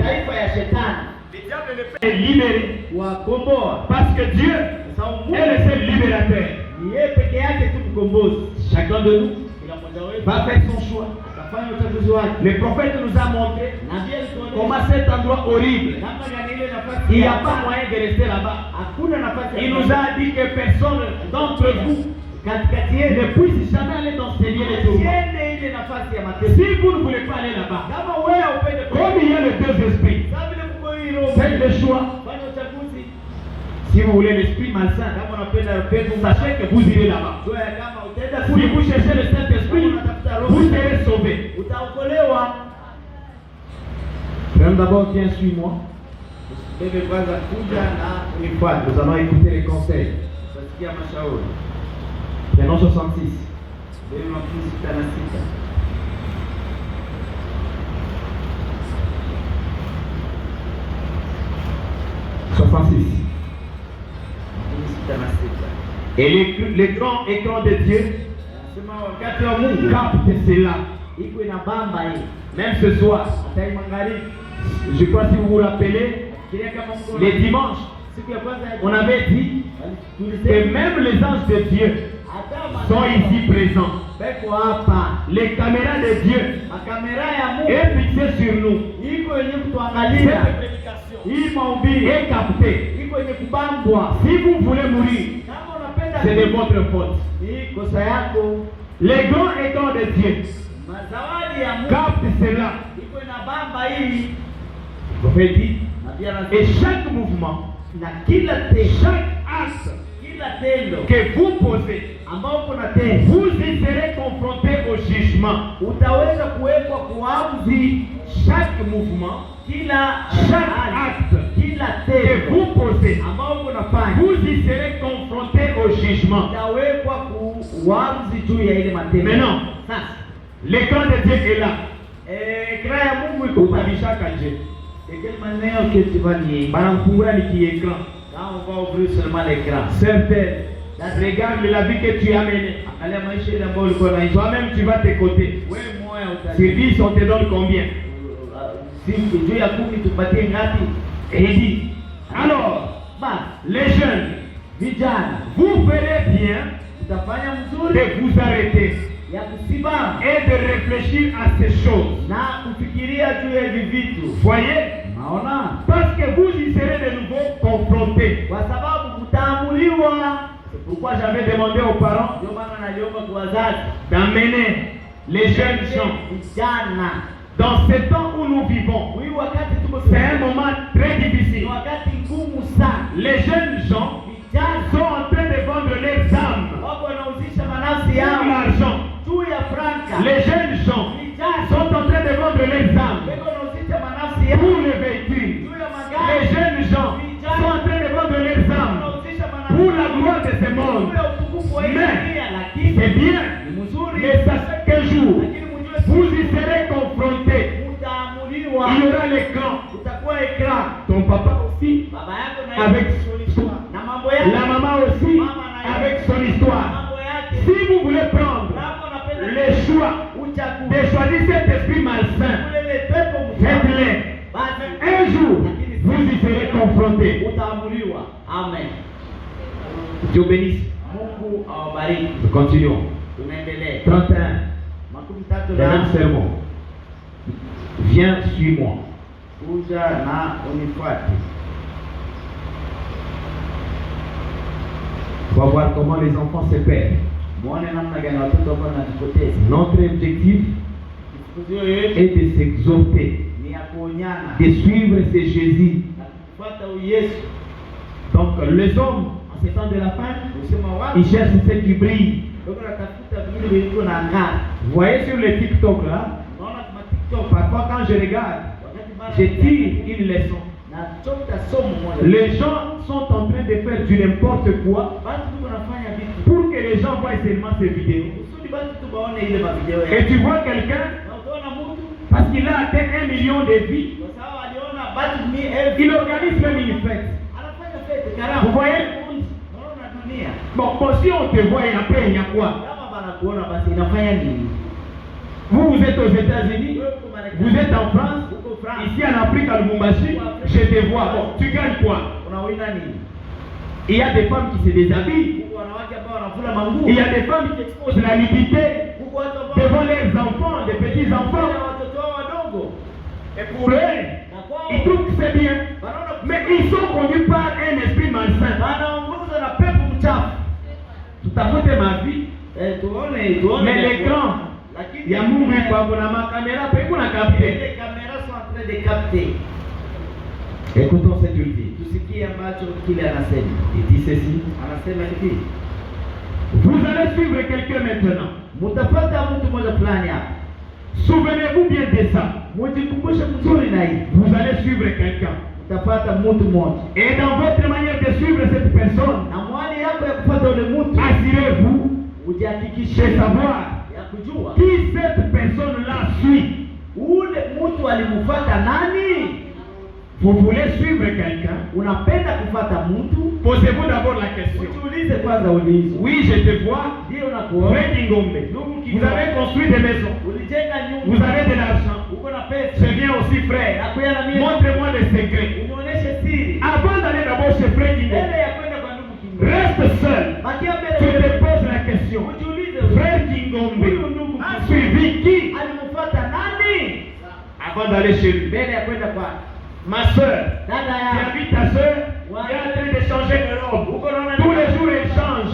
B: Taifa ya Shetani
A: Le diable ne peut être libéré
B: wakomboa
A: parce que Dieu
B: Mungu
A: est le seul libérateur.
B: ni yeye peke yake tu mkombozi.
A: Chacun de nous
B: Kila mmoja wetu
A: va faire son choix.
B: atafanya uchaguzi wake.
A: Le prophète nous a montré
B: Nabii alituonesha
A: comment cet endroit horrible,
B: namna gani ile
A: il
B: nafasi
A: n'y a
B: ya
A: pas moyen de rester là-bas.
B: hakuna nafasi ya
A: Il nous a dit que personne d'entre vous
B: katikati
A: ne
B: yenu
A: puisse jamais aller dans ces lieux de tourment.
B: siende ile nafasi ya mateso.
A: Si vous ne voulez pas aller là-bas,
B: Kama wewe upende
A: comme il y a les deux esprits,
B: kama vile kuko hilo
A: faites le choix.
B: fanya uchaguzi.
A: Si vous voulez l'esprit malsain,
B: Kama unapenda pepo
A: sachez que vous irez là-bas.
B: jua ya kama utaenda
A: Si vous cherchez le Saint-Esprit, vous serez sauvés.
B: utaokolewa.
A: Frère d'abord, viens, suis-moi.
B: Bebe kwanza kuja na
A: Unifuate, nous allons écouter les conseils.
B: utasikia mashauri.
A: Prenons 66.
B: Bebe 66.
A: 66.
B: 66.
A: Et les grands écrans de Dieu
B: Anasema wakati wa Mungu
A: captent cela.
B: iko inabamba hii.
A: Même ce soir,
B: Hata hii magharibi
A: je crois si vous vous rappelez,
B: kile kama mko
A: les dimanches,
B: siku ya kwanza
A: on avait dit que même les anges de Dieu
B: hata
A: sont ici présents.
B: beko hapa.
A: Les caméras de Dieu
B: Makamera ya Mungu
A: est fixée sur nous.
B: iko yenye
A: Cette
B: kutuangalia.
A: prédication
B: Hii mahubiri
A: est captée.
B: iko yenye kubambwa.
A: Si vous voulez mourir,
B: Kama unapenda
A: c'est de votre faute.
B: hii kosa yako.
A: Les grands écrans de Dieu
B: Mazawadi ya Mungu
A: captent cela.
B: iko inabamba hii.
A: Le prophète dit,
B: Na pia
A: et
B: anasema
A: chaque mouvement,
B: na kila tendo,
A: chaque acte
B: kila tendo
A: que vous posez,
B: ambao kuna tendo
A: vous y serez confrontés au jugement.
B: utaweza kuwekwa kuamzi.
A: Chaque mouvement,
B: Kila
A: chaque acte
B: kila
A: que
B: tendo
A: vous posez,
B: ambao kunafanya
A: vous y serez confrontés au jugement.
B: utawekwa kuamzi juu ya ile matendo.
A: Maintenant,
B: Sasa
A: l'écran de Dieu est là.
B: ekra ya Mungu iko pale.
A: Utabishaka je?
B: De quelle manière que tu vas nier?
A: Banamfungula ni kiécran.
B: Quand on va ouvrir seulement l'écran,
A: Certains, regarde la vie que tu as menée.
B: angalia maisha ile ambayo ulikuwa unaishi.
A: Toi-même, tu vas te coter.
B: Wewe moyo
A: Sur
B: utali.
A: 10, on te donne combien?
B: Si juu ya 10 tupatie ngapi?
A: Et il dit, alors,
B: Basi
A: les jeunes,
B: vijana
A: vous ferez bien
B: utafanya
A: de
B: mzuri
A: vous arrêter
B: ya kusimama
A: et de réfléchir à ces choses.
B: na kufikiria juu ya hivi vitu.
A: Voyez?
B: Naona
A: Parce que vous y serez de nouveau confrontés.
B: kwa sababu mtaamuliwa.
A: C'est pourquoi j'avais demandé aux parents
B: Ndio maana naliomba kwa wazazi
A: d'amener les jeunes gens.
B: vijana,
A: Dans ce temps où nous vivons,
B: huyu wakati tuko
A: c'est un moment très
B: ni
A: difficile.
B: wakati ngumu sana.
A: Les jeunes gens
B: Vijana
A: sont en train de vendre leurs âmes
B: wako wanauzisha manafsi
A: pour
B: yao
A: l'argent.
B: juu ya franka.
A: Les jeunes gens
B: Vijana
A: sont en train de vendre leurs âmes
B: wako wanauzisha manafsi yao
A: pour les véhicules.
B: juu ya
A: Les
B: magari.
A: jeunes gens sont en train de vendre leurs âmes
B: Wanauzisha manafsi
A: pour la gloire de ce monde.
B: juu ya utukufu wa hii
A: Mais
B: dunia, lakini
A: c'est bien,
B: ni mzuri,
A: mais sachez qu'un jour,
B: lakini mjue
A: vous y serez confrontés.
B: utaamuliwa.
A: Il y aura l'écran.
B: Utakuwa ekra.
A: Ton papa aussi,
B: Baba yako na
A: avec
B: na mambo yake.
A: la maman aussi, avec son histoire.
B: Mambo yake.
A: Si vous voulez prendre
B: Kama unapenda
A: le malsains,
B: ule pepo mchafu
A: faites-les.
B: basi
A: Un jour, vous y serez confrontés.
B: utaamuliwa. Amen.
A: Dieu bénisse.
B: Mungu awabariki.
A: Nous continuons.
B: Tunaendelea.
A: 31.
B: Makumi tatu
A: Le même
B: na
A: sermon. Viens, suis-moi.
B: kuja na unifuate.
A: On va voir comment les enfants se perdent.
B: Muone namna gani watoto wako wanajipoteza.
A: Notre objectif
B: Kuzio yote
A: est de s'exhorter,
B: ni ya kuonyana
A: de suivre ce Jésus.
B: na kufuata Yesu.
A: Donc les hommes, en ces temps de la fin,
B: Usema wapi?
A: ils cherchent ce qui brille.
B: Ndio natafuta vile vilivyo na ng'aa.
A: Vous voyez sur le TikTok là,
B: Unaona kama TikTok
A: parfois quand je regarde,
B: wakati mara
A: je tire une leçon.
B: na chota somo moja.
A: Les gens sont en train de faire du n'importe quoi
B: Watu tuko nafanya vitu
A: pour que les gens voient seulement ces vidéos.
B: kusudi watu tu waone ile mavideo
A: Et
B: yake.
A: tu vois quelqu'un,
B: Na utaona mtu
A: parce qu'il a atteint 1 million de vies,
B: kwa sababu aliona watu 1000
A: il organise même une fête.
B: anafanya fete karamu.
A: Vous voyez?
B: Unaona dunia.
A: Bon, si on te voit et après il y a quoi?
B: Kama banakuona basi inafanya nini?
A: Vous êtes aux États-Unis, vous êtes en France,
B: Uko France.
A: ici en Afrique, à Lubumbashi, je te vois. Bon, tu gagnes quoi?
B: Unawina nini?
A: Il y a des femmes qui se déshabillent,
B: Huko wanawake ambao wanavula manguo.
A: il y a des femmes qui exposent la nudité
B: Huko watu ambao
A: devant leurs enfants, des petits enfants.
B: na watoto wao wadogo.
A: Et pour eux,
B: Na kwao
A: ils trouvent que c'est bien.
B: wanaona
A: Mais ils sont conduits par un esprit malsain.
B: wanaongozwa na pepo mchafu.
A: Tutafuta ma vie,
B: Tuone.
A: mais l'écran, il y a Mungu kwa kuna makamera pe kuna capter.
B: Les caméras sont en train de capter.
A: Écoutons cette ultime.
B: Tusikie ambacho kile anasema.
A: Il dit ceci.
B: Anasema hivi.
A: Vous allez suivre quelqu'un maintenant.
B: Mtapata mtu mmoja fulani hapa.
A: Souvenez-vous bien de ça.
B: Mjikumbushe mzuri na hii.
A: Vous allez suivre quelqu'un.
B: Mtapata mtu mmoja.
A: Et dans votre manière de suivre cette personne,
B: Na mwali yako ya kupata ule mtu,
A: assurez-vous
B: ujihakikishe
A: de savoir
B: ya kujua
A: qui cette personne-là suit.
B: ule mtu alimfuata nani.
A: Vous voulez suivre quelqu'un?
B: Unapenda kufuata mtu?
A: Posez-vous d'abord la question.
B: Ujiulize kwanza ulizo.
A: Oui, je te vois.
B: Ndio nakuona.
A: Frère Kingombe, vous avez construit des maisons.
B: Ulijenga
A: Vous
B: nyumba.
A: avez de l'argent.
B: Uko na pesa.
A: Je viens aussi, frère.
B: Nakuya na mimi.
A: Montrez-moi les secrets.
B: Unionyeshe siri.
A: Avant d'aller d'abord chez Frère
B: Mbele
A: Kingombe,
B: ya kwenda kwa ndugu Kingo.
A: reste seul.
B: Bakia
A: Tu
B: mbele.
A: te poses la question.
B: Ujiulize
A: Frère Kingombe
B: huyu ndugu
A: a suivi qui
B: alimfuata nani?
A: avant d'aller chez lui?
B: Mbele ya kwenda kwa
A: Ma soeur,
B: dada
A: tu
B: ya
A: invites ta soeur, elle est en train de changer de robe. Tous les jours, elle change.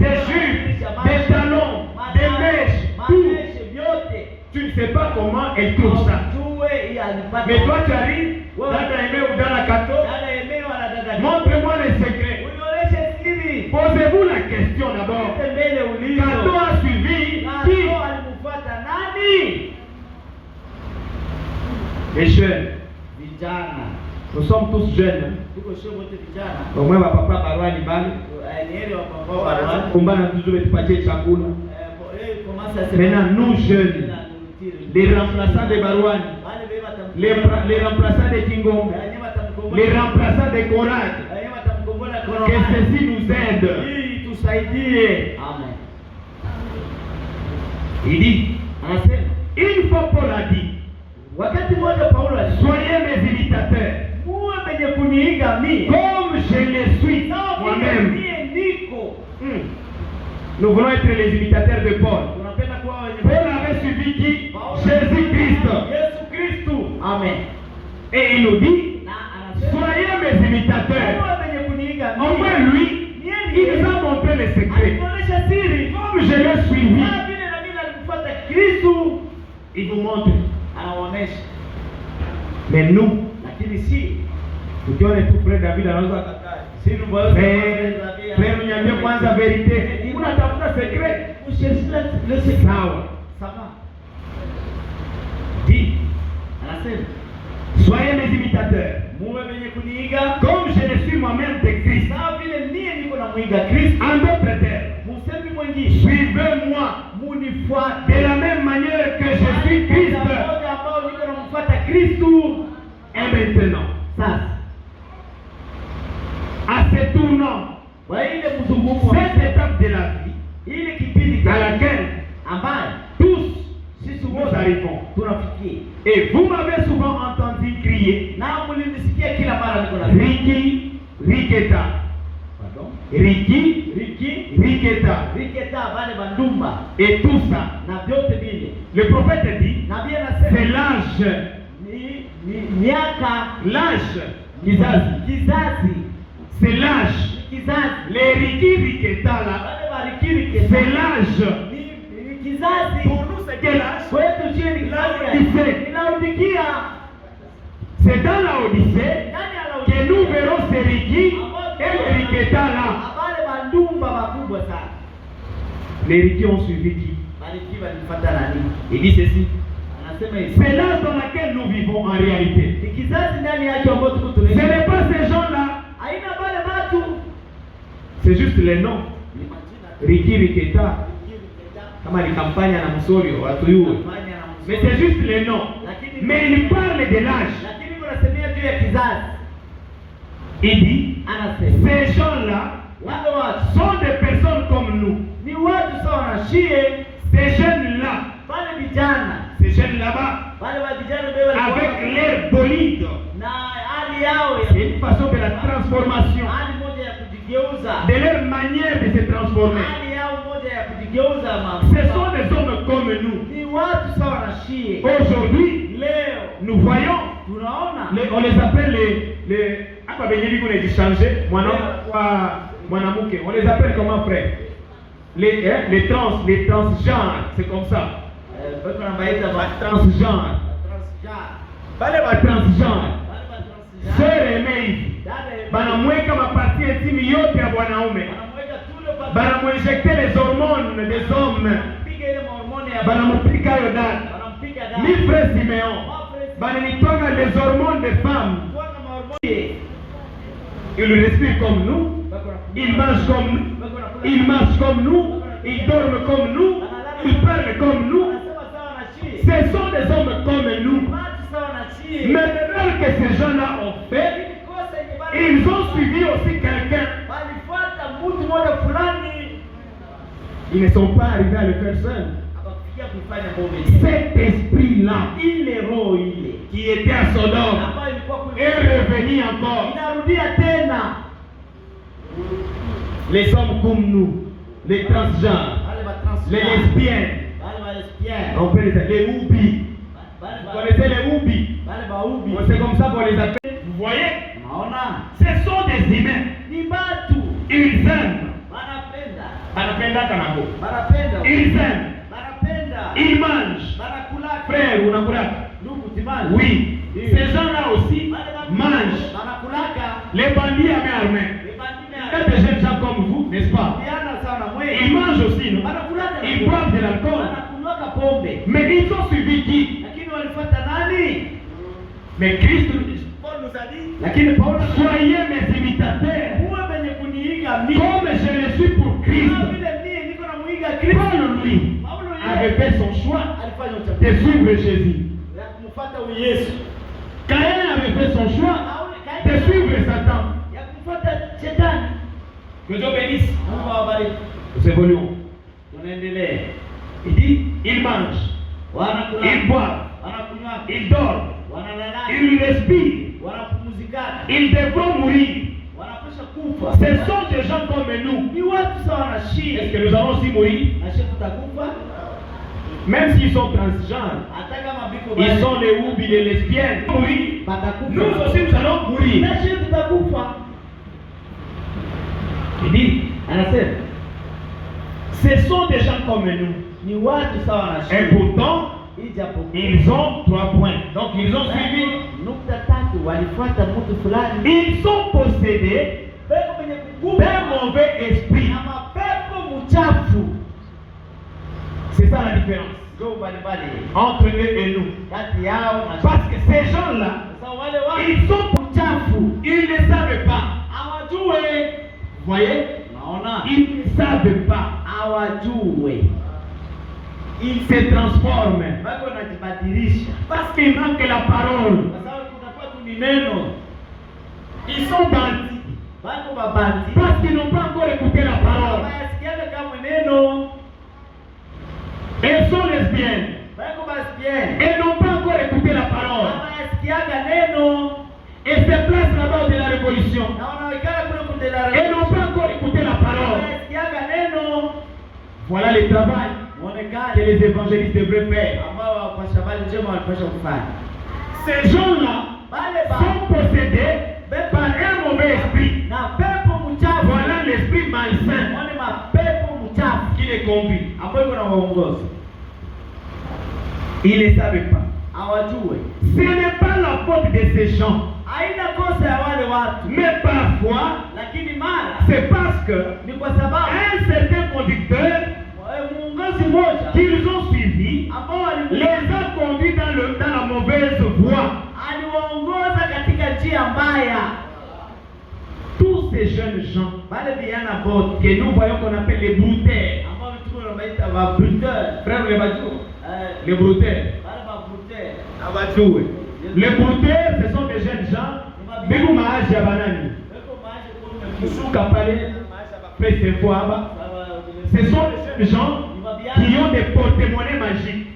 A: Des jupes, des talons, des mèches, tout.
B: Maneshe vyote.
A: Tu ne sais pas comment elle trouve ça.
B: Ujue hii alipata.
A: Mais toi, tu arrives, dada aimé ou dans la kato,
B: Dada yemewa na dada.
A: montre-moi les secrets.
B: Unionyeshe siri.
A: Posez-vous la question d'abord.
B: Mbele ulizo.
A: Kato a suivi qui?
B: Kato alimfuata nani?
A: Les jeunes.
B: Vijana.
A: Nous sommes tous jeunes.
B: Tuko sio wote vijana.
A: Au moins, papa barua ni bali.
B: Ni heri wa baba wa
A: Kumbana tuzuri tupatie chakula.
B: commence à se
A: Maintenant, nous jeunes, les remplaçants de Barouane, les remplaçants de Kingombe, les remplaçants de Korad, que ceci nous aide.
B: Hii tusaidie. Amen.
A: Il dit,
B: Anasema
A: une fois Paul a dit,
B: wakati mmoja Paulo alisema,
A: soyez mes imitateurs,
B: muwe wenye kuniiga mimi
A: comme je le suis moi-même.
B: mie niko.
A: Nous voulons être les imitateurs de Paul.
B: Tunapenda kuwa wenye
A: Paul avait suivi qui? Jésus-Christ.
B: Yesu Kristo. Amen.
A: Et il nous dit,
B: Na anasema
A: soyez mes imitateurs.
B: muwe wenye kuniiga
A: Au
B: mimi.
A: moins lui, il nous a montré les secrets.
B: Alituonesha siri.
A: Comme je l'ai suivi,
B: Kama vile na mimi nalimfuata Kristo.
A: il vous montre.
B: Anawaonesha.
A: Mais nous,
B: Lakini si
A: tukione tu frère David anaweza kukataa.
B: si ndio
A: Frère niambie kwanza verite. Unatafuta secret.
B: le
A: Sawa.
B: Sawa.
A: Dit,
B: Anasema
A: soyez mes imitateurs.
B: muwe wenye kuniiga
A: Comme je le suis moi-même de Christ.
B: sawa vile mie niko na muiga Kristo.
A: En d'autres termes,
B: Musemi mwingine
A: suivez-moi
B: munifuate
A: de la même manière que je suis Christ.
B: moja ambao niko namfuata Kristo.
A: Et maintenant,
B: Sasa
A: à ce tournant,
B: kwa ile mzunguko
A: cette étape de la vie
B: ile kipindi
A: à laquelle
B: ambayo
A: tous
B: sisi
A: nous
B: wote
A: arrivons,
B: tunafikia
A: Et vous m'avez souvent entendu crier.
B: Na mlinisikia kila mara niko na
A: Riki, Riketa.
B: pardon.
A: Riki, Riketa.
B: Riketa bale bandumba.
A: Et tout ça.
B: Na vyote vile.
A: Le prophète dit,
B: Nabii
A: c'est
B: anasema
A: l'âge.
B: ni miaka
A: L'âge. Kizazi. C'est l'âge.
B: Kizazi.
A: Les Riki, Riketa là.
B: Bale barikiri
A: C'est l'âge.
B: ni kizazi.
A: Pour nous, c'est quel âge?
B: Kwetu je ni
A: L'Odyssée.
B: Inaudikia.
A: C'est dans la Odyssée
B: Ndani ya
A: que
B: Laodikia.
A: nous verrons ces Riki et les Riketa là.
B: Habari bandumba makubwa sana.
A: Les Riki ont suivi qui?
B: Barikiwa nifuata nani?
A: Il dit ceci.
B: Anasema hivi.
A: C'est l'âge dans lequel nous vivons en réalité.
B: Ni kizazi ndani yake ambacho tuko
A: Ce
B: tunaishi.
A: n'est pas ces gens-là.
B: Haina bale watu.
A: C'est juste les noms.
B: Ni majina.
A: Riki, Riketa.
B: Riketa.
A: Kama ni kampanya na Msorio, watu yue.
B: Fanya na msomo.
A: Mais c'est juste les noms. Mais il parle de l'âge.
B: Lakini kunasemea juu ya kizazi.
A: Il dit,
B: Anasema
A: ces gens-là
B: wale watu
A: sont des personnes comme nous.
B: ni watu sawa na shie,
A: Ces jeunes-là,
B: wale vijana,
A: ces jeunes là-bas,
B: wale wa vijana ndio
A: avec l'air bolide,
B: na hali yao
A: c'est
B: ya
A: une façon de la transformation,
B: hali moja ya kujigeuza,
A: de leur manière de se transformer.
B: hali yao moja ya kujigeuza
A: Ce sont des hommes comme nous.
B: ni watu sawa na shie.
A: Aujourd'hui,
B: Leo
A: nous voyons,
B: tunaona
A: on les appelle les hapa benye biko changer mwanamke, on les appelle comment frère? Les transgenres, c'est comme ça.
B: bado nabaita ba
A: Transgenres. Bale ba transgenres. Sœur Emei, banamweka maparti intime yote ya bwanaume. Banamuinjecter les hormones des hommes. Banamupika yo dada. Mi frère Simeon, bananitwanga les hormones des femmes. Ils respirent comme nous, ils mangent comme nous, ils marchent comme nous, ils dorment comme nous, ils parlent comme nous. Ce sont des hommes comme nous. Mais l'erreur que ces gens-là ont fait, ils ont suivi aussi quelqu'un. Ils ne sont pas arrivés à le faire seuls. Cet esprit-là, qui était à Sodome, est revenu encore. Les hommes comme nous, les transgenres, les lesbiennes, on peut les oubis. Vous connaissez les oubis? C'est comme ça qu'on les appelle. Vous voyez? Ce sont des humains. Ils aiment. Ils aiment. Ils mangent. Frère, unakula? Oui. Ces gens-là aussi mangent. Les bandits armés. Il y a des jeunes gens comme vous, n'est-ce pas? Ils mangent aussi, non? Ils boivent de l'alcool. Mais ils ont suivi qui? Mais Christ nous a dit, soyez mes imitateurs, comme je le suis pour Christ. Paul, lui, avait fait son choix de suivre Jésus. Caïn avait fait son choix de suivre Satan. Que Dieu bénisse. Nous évoluons. Il dit, il mange, il boit, il dort, il respire, il devrait mourir. Ce sont des gens comme nous. Est-ce que nous allons aussi mourir? Même s'ils sont transgenres, ils sont les oubis, les lesbiennes. Mourir. Nous aussi nous allons mourir. Il dit, ce sont des gens comme nous. Et pourtant, ils ont 3 points. Donc ils ont suivi. Ils sont possédés d'un mauvais esprit. C'est ça la différence entre eux et nous. Parce que ces gens-là, ils sont ils ne savent pas. Vous voyez? Ils ne savent pas. Ils se transforment. Parce qu'il manque la parole. Ils sont bandits. Parce qu'ils n'ont pas encore écouté la parole. Elles sont lesbiennes. Elles n'ont pas encore écouté la
B: neno
A: et se placent là-bas de la révolution.
B: na wanaonekana kule kundela
A: Et n'ont pas encore écouté la parole.
B: wanasikiaga neno
A: Voilà le travail que
B: muonekane
A: les évangélistes devraient faire.
B: ambao kwa habari njema walipaswa kufanya.
A: Ces gens-là
B: Wale
A: sont possédés par un mauvais esprit.
B: na pepo mchafu.
A: Voilà l'esprit malsain
B: Wale mapepo mchafu
A: qui les conduit.
B: ambao iko na waongozi.
A: Ils ne savent pas.
B: Hawajue.
A: Ce n'est pas la faute de ces gens.
B: Haina kosa ya wale watu.
A: Mais parfois,
B: Lakini mara
A: c'est parce que
B: ni kwa sababu
A: un certain conducteur
B: muongozi mmoja
A: qu'ils ont suivi
B: ambao
A: les a conduits dans la mauvaise voie.
B: aliwaongoza katika njia mbaya.
A: Tous ces jeunes gens
B: Wale vijana wote
A: que nous voyons qu'on appelle les brouteurs.
B: ambao mtu anaita wabruteurs.
A: Frère, les brouteurs.
B: Wale wabruteurs.
A: Abadjoué. Les brouteurs, ce sont des jeunes gens. Bigu maaji ya banani.
B: Weko maaje kwa
A: Kusuka pale. Pese foaba. Ce sont des jeunes gens qui ont des porte-monnaies magiques.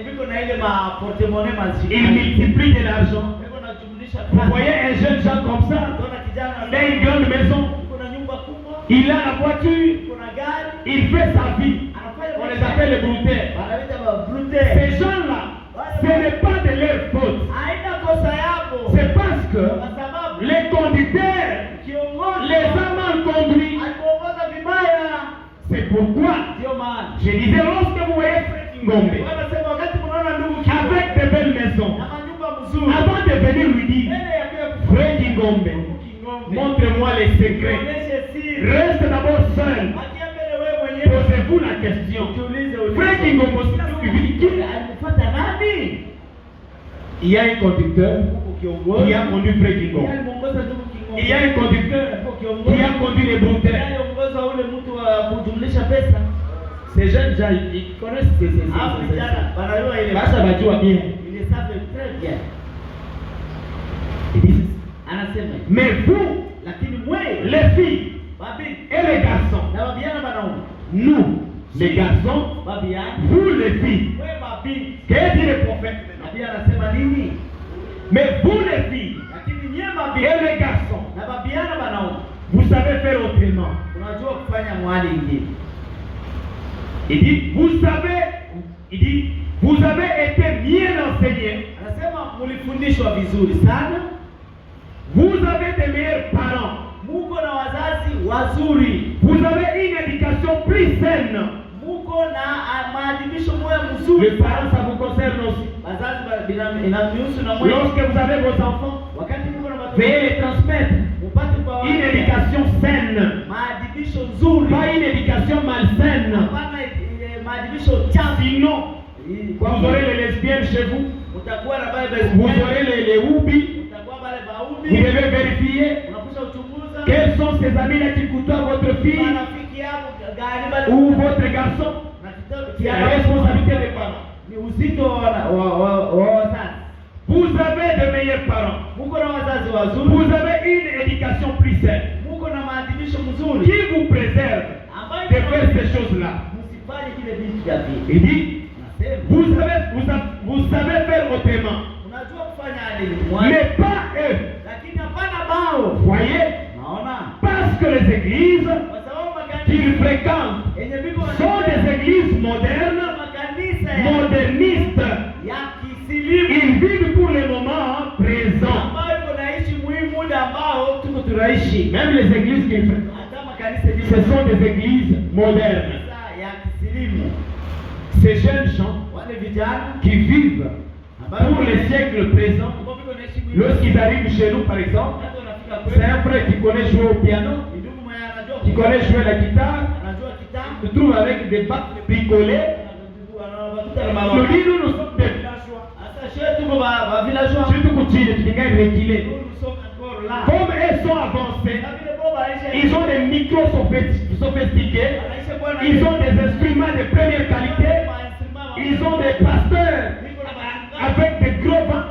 B: Biko na ile ma porte-monnaie magique.
A: Ils multiplient de l'argent.
B: Biko na jumlisha.
A: Vous voyez un jeune gens comme ça.
B: Kuna kijana
A: Il a une grande maison.
B: kuna nyumba kubwa.
A: Il a la voiture.
B: Kuna gari.
A: Il fait sa vie. On les appelle les brouteurs.
B: Wanaita wabruteurs.
A: Ces gens-là, ce n'est pas de leur faute.
B: Haina kosa yako.
A: C'est parce que
B: Kwa sababu
A: les conducteurs
B: kiongozi
A: les a mal conduits.
B: aliongoza vibaya.
A: C'est pourquoi
B: Ndio maana
A: je disais, lorsque vous voyez Frère Ngombe
B: wanasema wakati mnaona ndugu
A: avec de belles maisons,
B: na manyumba mzuri,
A: avant de venir lui dire,
B: mbele ya kwa
A: Frère Ngombe,
B: Ngombe,
A: montre-moi les secrets.
B: onyeshe siri.
A: Reste d'abord seul.
B: Akia mbele wewe mwenyewe.
A: Posez-vous la question.
B: Jiulize
A: Frère Ngombe, aussi suivi qui?
B: alifuata nani?
A: Il y a un conducteur
B: Kiongozi.
A: qui a conduit Frère Ngombe.
B: Alimuongoza ndugu
A: Il y a un conducteur
B: Kiongozi.
A: qui a conduit les brouteurs.
B: Aliongoza ule mtu wa kujumlisha pesa.
A: Ces jeunes gens, ils connaissent ces
B: Vijana wanajua ile.
A: Basa bajua bien.
B: Ile safi très bien.
A: Ils disent,
B: Anasema,
A: mais vous,
B: lakini wewe
A: les filles
B: babi
A: et les garçons,
B: na vijana wanaume.
A: nous, les garçons,
B: Babi yangu.
A: vous, les filles,
B: Wewe babi.
A: qu'est-ce dit le prophète?
B: Nabii anasema nini?
A: Mais vous, les filles
B: Lakini nyie babi
A: et les garçons,
B: na babiana wanaume
A: vous savez faire autrement.
B: unajua kufanya mwali ingine.
A: Il dit, vous avez été bien enseignés,
B: Anasema mlifundishwa vizuri sana.
A: vous avez des meilleurs parents,
B: Muko na wazazi wazuri.
A: vous avez une éducation plus saine.
B: Muko na maadibisho moya mzuri.
A: Les parents, ça vous concerne aussi.
B: Wazazi inamhusu na moyo.
A: Lorsque vous avez vos enfants,
B: Wakati muko na watoto,
A: veuillez les transmettre
B: mupate kwa
A: une éducation saine,
B: maadibisho nzuri.
A: pas une éducation malsaine.
B: Hapana maadibisho chafu.
A: Sinon, vous aurez les lesbiennes chez vous,
B: Utakuwa na bale
A: vous aurez les hubis.
B: utakuwa bale
A: Vous
B: baumi.
A: devez vérifier
B: Unakusha uchunguza.
A: quels sont ces amis-là qui côtoient votre fille
B: Marafiki yako gani bale
A: ou votre garçon.
B: na kitabu
A: C'est la responsabilité des parents.
B: ni uzito wa wazazi.
A: Vous avez de meilleurs parents.
B: Muko na wazazi wazuri.
A: Vous avez une éducation plus saine
B: Muko na maadibisho mzuri.
A: qui vous préserve
B: Ambayo
A: de faire ces choses-là.
B: msifanye kile vitu vya pili.
A: Il dit,
B: Nasema
A: vous savez faire autrement,
B: unajua kufanya nini?
A: mais pas eux.
B: Lakini hapana bao.
A: Voyez,
B: Naona
A: parce que les églises
B: kwa sababu makanisa
A: qu'ils fréquentent
B: yenye biko
A: sont des églises modernes,
B: makanisa
A: modernistes.
B: ya kisilimu
A: Ils vivent pour le moment présent.
B: ambayo tunaishi muhimu muda ambao tuko tunaishi.
A: Même les églises qu'ils fréquentent,
B: Hata makanisa
A: ce sont des églises modernes.
B: ya kisilimu.
A: Ces jeunes gens
B: Wale vijana
A: qui vivent pour les siècles présents,
B: ambao biko naishi muhimu.
A: lorsqu'ils arrivent chez nous par exemple,
B: Hata unafika
A: c'est
B: kwetu.
A: un frère qui connaît jouer au piano,
B: Ni ndugu mwenye anajua
A: qui connaît jouer la guitare,
B: anajua kitabu.
A: se trouve avec des bacs bricolés. Je dis, nous sommes des villageois.
B: Sasa shetu tuko ba villageois.
A: Surtout Koutine, qui est reculé.
B: Nous sommes encore là.
A: Comme elles sont avancées,
B: Na vile boba aisha.
A: ils ont des micros sophistiqués,
B: Anaisha bwana.
A: ils ont des instruments de première qualité, ils ont des pasteurs avec des gros vents,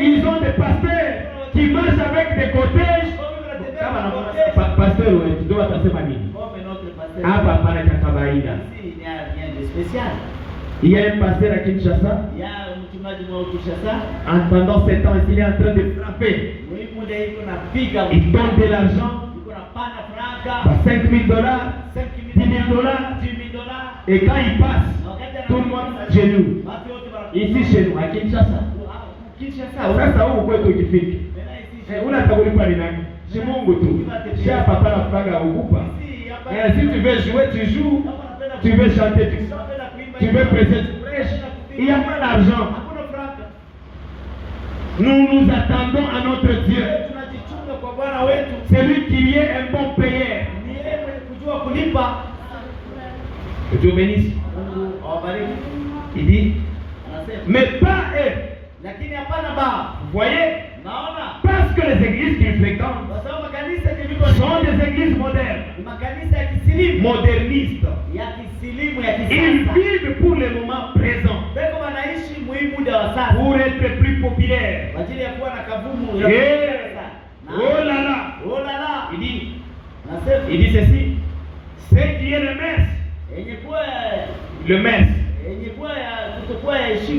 A: ils ont des pasteurs qui marchent avec des cortèges. Pasteur, tu dois passer ma ligne. Hapa hapana cha kawaida. Il y a un pasteur à Kinshasa.
B: Ya mchungaji mwa Kinshasa.
A: Pendant 7 ans, il est en train de frapper. Il donne de l'argent. $5 000, $10 000. Et quand il passe, tout le monde chez nous. Ici chez nous, à Kinshasa. Sasa huko kwetu ukifika. Unataka kwa nini? Si Mungu tu. Si papa na franga ukupa. Si tu veux jouer, tu joues. Tu veux chanter, tu veux prêcher, tu prêches. Il n'y a pas d'argent. Nous nous attendons à notre Dieu. C'est lui qui est un bon payeur. Que Dieu bénisse. Il dit, mais pas eux. Vous voyez? Parce que les églises qu'ils fréquentent sont des églises modernes, modernistes. Ils vivent pour le moment présent, pour être plus populaires. Oh là là! Il dit ceci, c'est qui est le mess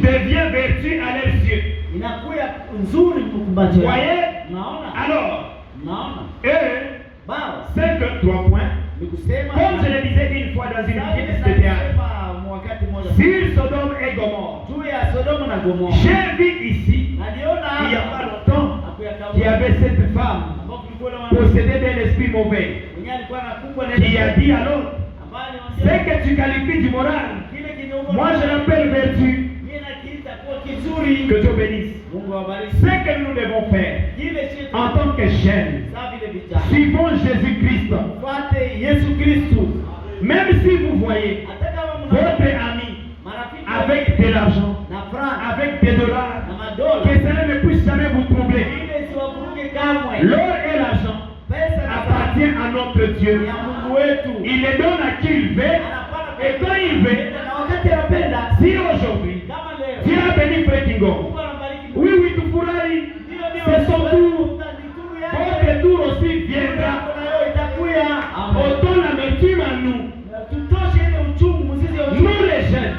A: devient vertu à leurs yeux. Vous voyez? Alors, c'est que 3 points. Comme je le disais une fois dans une pièce de théâtre, sur Sodome et Gomorrhe, j'ai vu ici, il n'y a pas longtemps, qu'il y avait cette femme possédée d'un esprit mauvais qui a dit à l'autre, c'est que tu qualifies du moral, moi je l'appelle vertu. Que Dieu bénisse. Ce que nous devons faire en tant que chaîne, suivons Jésus-Christ. Même si vous voyez votre ami avec de l'argent, avec des dollars, que cela ne puisse jamais vous troubler. L'or et l'argent appartient à notre Dieu. Il les donne à qui il veut et quand il veut. Si aujourd'hui Dieu a béni Frekingo, oui, tu furahi, c'est son tour. Votre tour aussi viendra. Autant l'amertume à nous. Nous les jeunes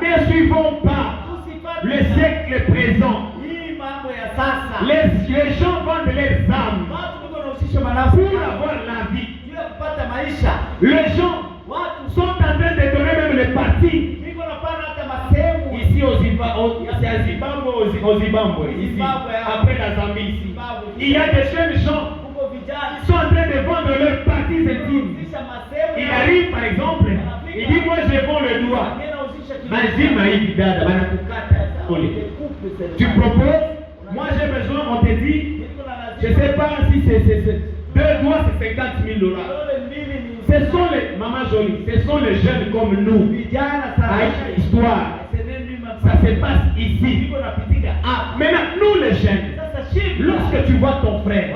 A: ne suivons pas le siècle présent. Les gens vendent leurs âmes pour avoir la vie. Les gens sont en train de donner même les partis. Ici au Zimbabwe, ici, après la Zambie ici. Il y a des jeunes gens qui sont en train de vendre leurs partis intimes. Il arrive par exemple, il dit moi je vends le doigt. Tu proposes, moi j'ai besoin, on te dit, je ne sais pas si c'est 2 doigts c'est $50 000. Ce sont les, maman jolie, ce sont les jeunes comme nous. À histoire. Ça se passe ici. Maintenant, nous les jeunes, lorsque tu vois ton frère,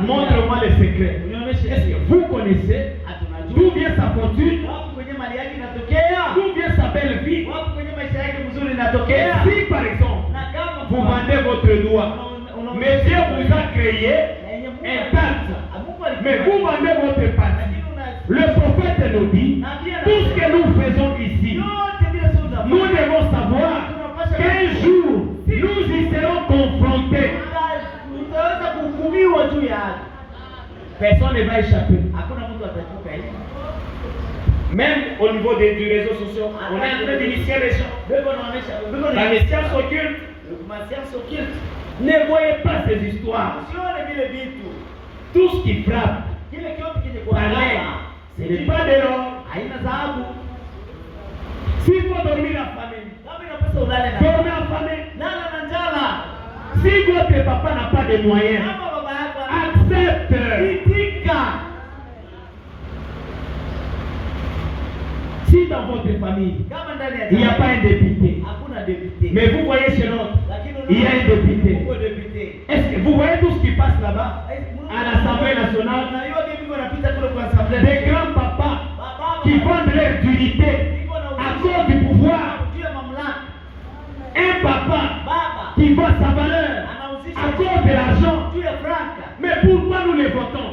A: montre-moi les secrets. Est-ce que vous connaissez d'où vient sa fortune? D'où vient sa belle vie? Si par exemple, vous vendez votre doigt, mais Dieu vous a créé intact, mais vous vendez votre partie. Le prophète nous dit, tout ce que nous faisons ici, nous devons savoir qu'un jour, nous y serons confrontés. Personne ne va échapper. Même au niveau des réseaux sociaux, on est en train d'initier les gens. Dans les sciences occultes, ne voyez pas ces histoires. Tout ce qui frappe, ce n'est pas de l'or. S'il faut dormir affamé, dormir affamé. Si votre papa n'a pas de moyens, accepte. Si dans votre famille, il n'y a pas un député, mais vous voyez chez l'autre, il y a un député. Est-ce que vous voyez tout ce qui passe là-bas à l'Assemblée nationale? Des grands papas qui vendent leur unité à cause du pouvoir. Un papa qui vend sa valeur à cause de l'argent. Mais pourquoi nous les votons?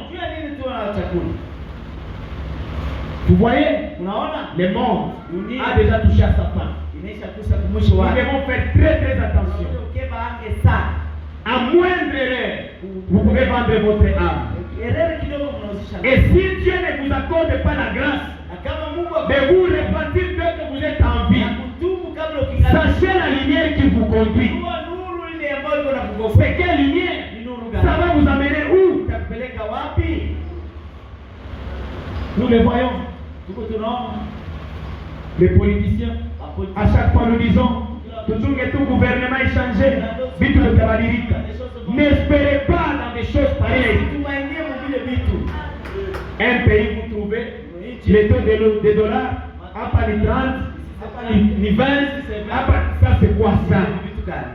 A: Vous voyez,
B: Unaona?
A: le monde
B: Dunia
A: a déjà touché à sa fin.
B: inaisha kusa kumwisho
A: Nous
B: wake.
A: devons faire très très attention.
B: Ukeba ange sana.
A: À moindre erreur, vous pouvez vendre votre âme.
B: Erere kidogo mnauzisha.
A: Et si Dieu ne vous accorde pas la grâce
B: Na kama Mungu
A: de vous repentir dès que vous êtes en vie,
B: akutubu kabla ukingana.
A: sachez la lumière qui vous conduit.
B: Kwa nuru ile ambayo iko na kugofa.
A: C'est quelle lumière?
B: Ni nuru
A: Ça
B: gani?
A: va vous amener où?
B: Itakupeleka wapi?
A: Nous le voyons.
B: Tuko tunaona
A: Les politiciens, à chaque fois nous disons, toujours que tout gouvernement est changé, vitu vitabadilika. N'espérez pas dans des choses pareilles.
B: tumainie mvile vitu.
A: Un pays, vous trouvez, les taux de dollars, hapa ni 30, hapa ni 20, hapa, ça c'est quoi ça?
B: Vitu gani?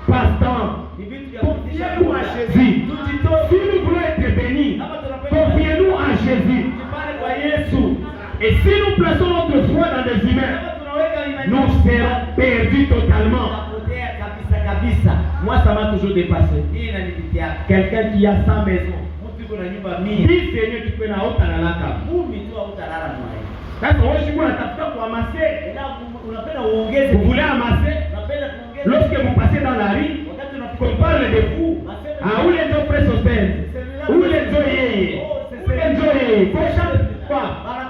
A: Passe-temps.
B: Ni vitu vya
A: Confiez-nous en Jésus.
B: Tujitoe.
A: Si nous voulons être bénis, confiez-nous en Jésus.
B: Tupane kwa Yesu.
A: Et si nous plaçons notre foi dans des humains,
B: Kama tunaweka imani
A: nous serons perdus totalement.
B: tunapotea kabisa kabisa.
A: Moi, ça m'a toujours dépassé.
B: Hii inanipitia.
A: Quelqu'un qui a 100 maisons,
B: Mtu yuko na nyumba 100.
A: 10 Seigneur, tu peux na hota na laka.
B: 10 tu hautalala mwaye.
A: Sasa wewe siku unatafuta kuamasser,
B: Ila unapenda uongeze.
A: vous voulez amasser,
B: Unapenda kuongeza.
A: lorsque vous passez dans la rue,
B: Wakati
A: qu'on parle de vous, ah, où les gens prennent suspense, où les gens yéyé, où les gens yéyé, qu'on chante quoi?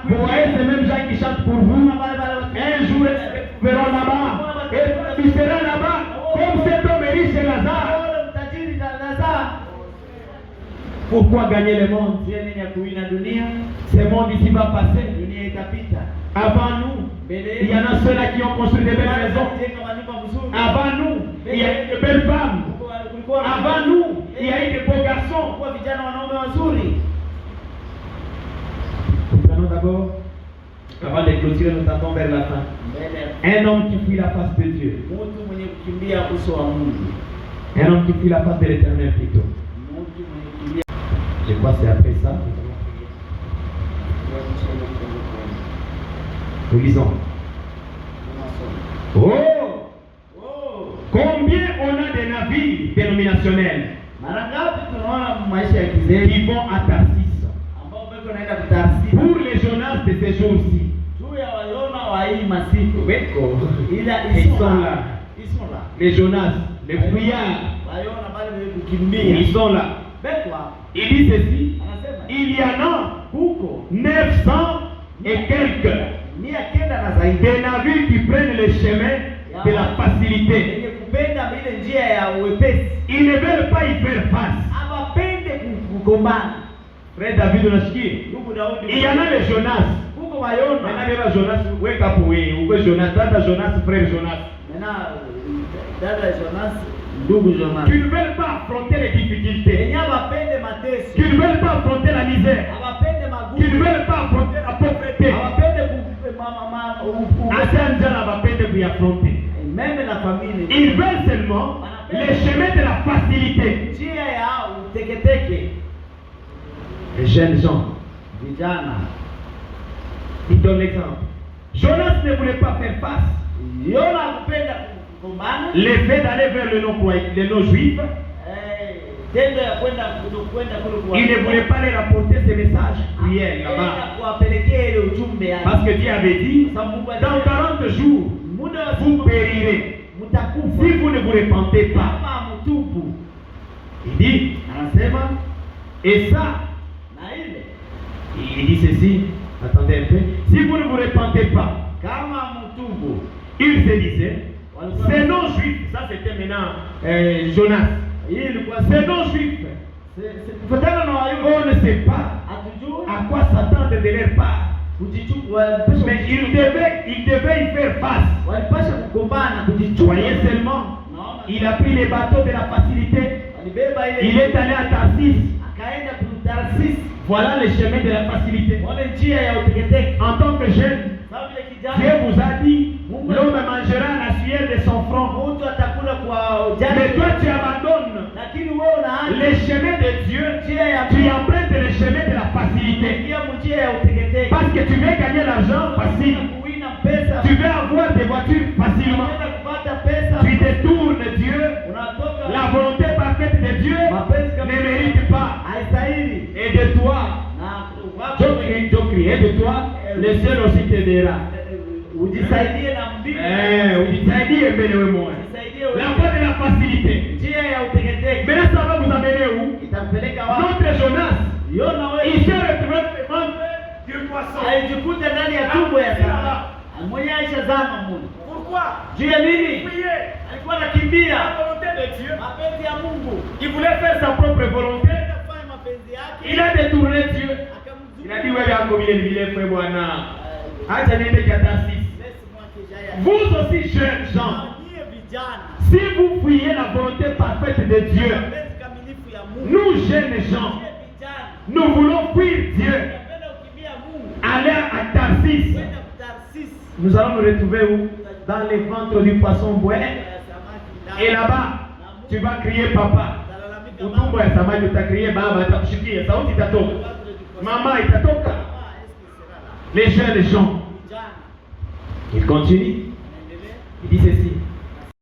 A: Vous voyez ces mêmes gens qui chantent pour vous, un jour ils verront là-bas, et tu seras là-bas, comme cet homme riche et Lazare.
B: Mtajiri Lazare.
A: Pourquoi gagner le monde?
B: Njia nini ya kuwina dunia?
A: Ce monde ici va passer.
B: Dunia itapita.
A: Avant nous, il y en a ceux-là qui ont construit des belles maisons. Avant nous, il y a eu de belles femmes. Avant nous, il y a eu de beaux garçons.
B: Kwa vijana wanaume wazuri.
A: Prenons d'abord, avant de clôturer, nous tendons vers la fin. Un homme qui fuit la face de Dieu.
B: Mtu mwenye kukimbia uso wa Mungu.
A: Un homme qui fuit la face de l'Éternel plutôt.
B: Mtu mwenye kukimbia.
A: Je crois que c'est après ça. Nous lisons. Oh! Combien on a de navires dénominationnels
B: Mara ngapi tunaona maisha ya kizee
A: qui vont à Tarsis
B: ambao beko naenda kutarsi.
A: pour les Jonas de ces jours-ci?
B: Juu ya waliona wa hii masiku.
A: Beko.
B: Ila
A: Ils sont là.
B: Isola.
A: Les Jonas, les fuyards,
B: Waliona bali wewe kukimbia.
A: ils sont là.
B: Bekwa.
A: Il dit ceci.
B: Anasema
A: Il y en a
B: huko
A: 900 et quelques
B: mia kenda na zaidi.
A: des navires qui prennent le chemin de la facilité.
B: Yenye kupenda ile njia ya uwepesi.
A: Ils ne veulent pas y faire face.
B: Abapende kugombana.
A: Frère David Onashiki,
B: Ndugu Daudi.
A: il y en a les Jonas.
B: Huko waliona.
A: Maintenant, il y a Jonas, wake up, oui, ou Jonas, dada Jonas, frère Jonas.
B: Maintenant dada Jonas, ndugu Jonas.
A: Qui ne veulent pas affronter les difficultés.
B: Yenye abapende mateso.
A: Qui ne veulent pas affronter la misère.
B: Abapende
A: Qui ne
B: magumu.
A: veulent pas affronter la pauvreté.
B: Abapende
A: Assez gens va peine de y affronter.
B: même la famille.
A: Ils veulent seulement les chemins de la facilité.
B: Njia ya uteketeke.
A: Les jeunes gens,
B: Vijana.
A: ils donnent l'exemple. Jonas ne voulait pas faire face.
B: Yona kupenda kugombana.
A: Le fait d'aller vers le non-juif,
B: Tendo ya kwenda kule kwa.
A: il ne voulait pas leur apporter ces messages cruels là-bas.
B: Kuwapelekea ile ujumbe yani.
A: Parce que Dieu avait dit, dans 40 jours, vous périrez. Si vous ne vous repentez pas.
B: Kama mtupu.
A: Il dit,
B: Anasema
A: et ça,
B: na ile.
A: il dit ceci, attendez un peu, si vous ne vous repentez pas,
B: Kama mtupu.
A: il se disait, ces non-juifs, ça c'était maintenant Jonas, ces non-juifs,
B: Kufuatana na Wayahudi
A: on ne sait pas
B: hatujui
A: à quoi s'attendre de leur part. Mais il devait y faire face.
B: walipasha kugombana
A: Voyez seulement, il a pris les bateaux de la facilité,
B: walibeba ile
A: il est allé à Tarsis.
B: akaenda kutarsis
A: Voilà le chemin de la facilité.
B: wale njia ya uteketeke.
A: En tant que jeune,
B: Sababu ile
A: Dieu
B: kijana
A: vous a dit, l'homme mangera la sueur de son front.
B: mtu atakula kwa
A: Mais
B: ujana,
A: toi tu abandonnes
B: lakini wewe unaacha
A: les chemins de Dieu,
B: njia ya
A: tu empruntes le chemin de la facilité.
B: kuingia njia ya uteketeke.
A: Parce que tu veux gagner l'argent facile.
B: Kuwina pesa,
A: Tu veux avoir des voitures facilement.
B: unaenda kupata pesa,
A: Tu détournes Dieu.
B: unatoka
A: La volonté parfaite de Dieu
B: mapenzi
A: ne
B: kama
A: mérite pas.
B: haistahili
A: Et de toi,
B: na
A: donc et de toi, Le ciel aussi t'aidera.
B: Ujisaidie na mbingu.
A: Ujisaidie mbele wewe moja. La voie de la facilité.
B: Njia ya uteketeke.
A: Mais ça va vous amener où?
B: Itakupeleka wapi?
A: Notre Jonas.
B: Yona wewe.
A: Il s'est retrouvé devant du poisson.
B: Alijikuta ndani ya tumbo ya samaki. Mwenye Aisha zama Mungu.
A: Pourquoi?
B: Juu ya nini? Alikuwa anakimbia
A: La volonté de Dieu.
B: mapenzi ya Mungu.
A: Il voulait faire sa propre volonté.
B: Kufanya mapenzi yake.
A: Il a détourné Dieu. Il a dit wewe yako vile frère bwana. Acha niende Tarsis. Vous aussi jeunes gens. Si vous fuyez la volonté parfaite de Dieu, nous jeunes gens, nous voulons fuir Dieu. Aller à Tarsis. Nous allons nous retrouver où? Dans les ventres du poisson bouet. Et là-bas, tu vas crier papa. Utumbo ya samaki utacrier baba, atakushikia, sauti itatoka. Mama itatoka. Les jeunes gens. Il continue. Il dit ceci.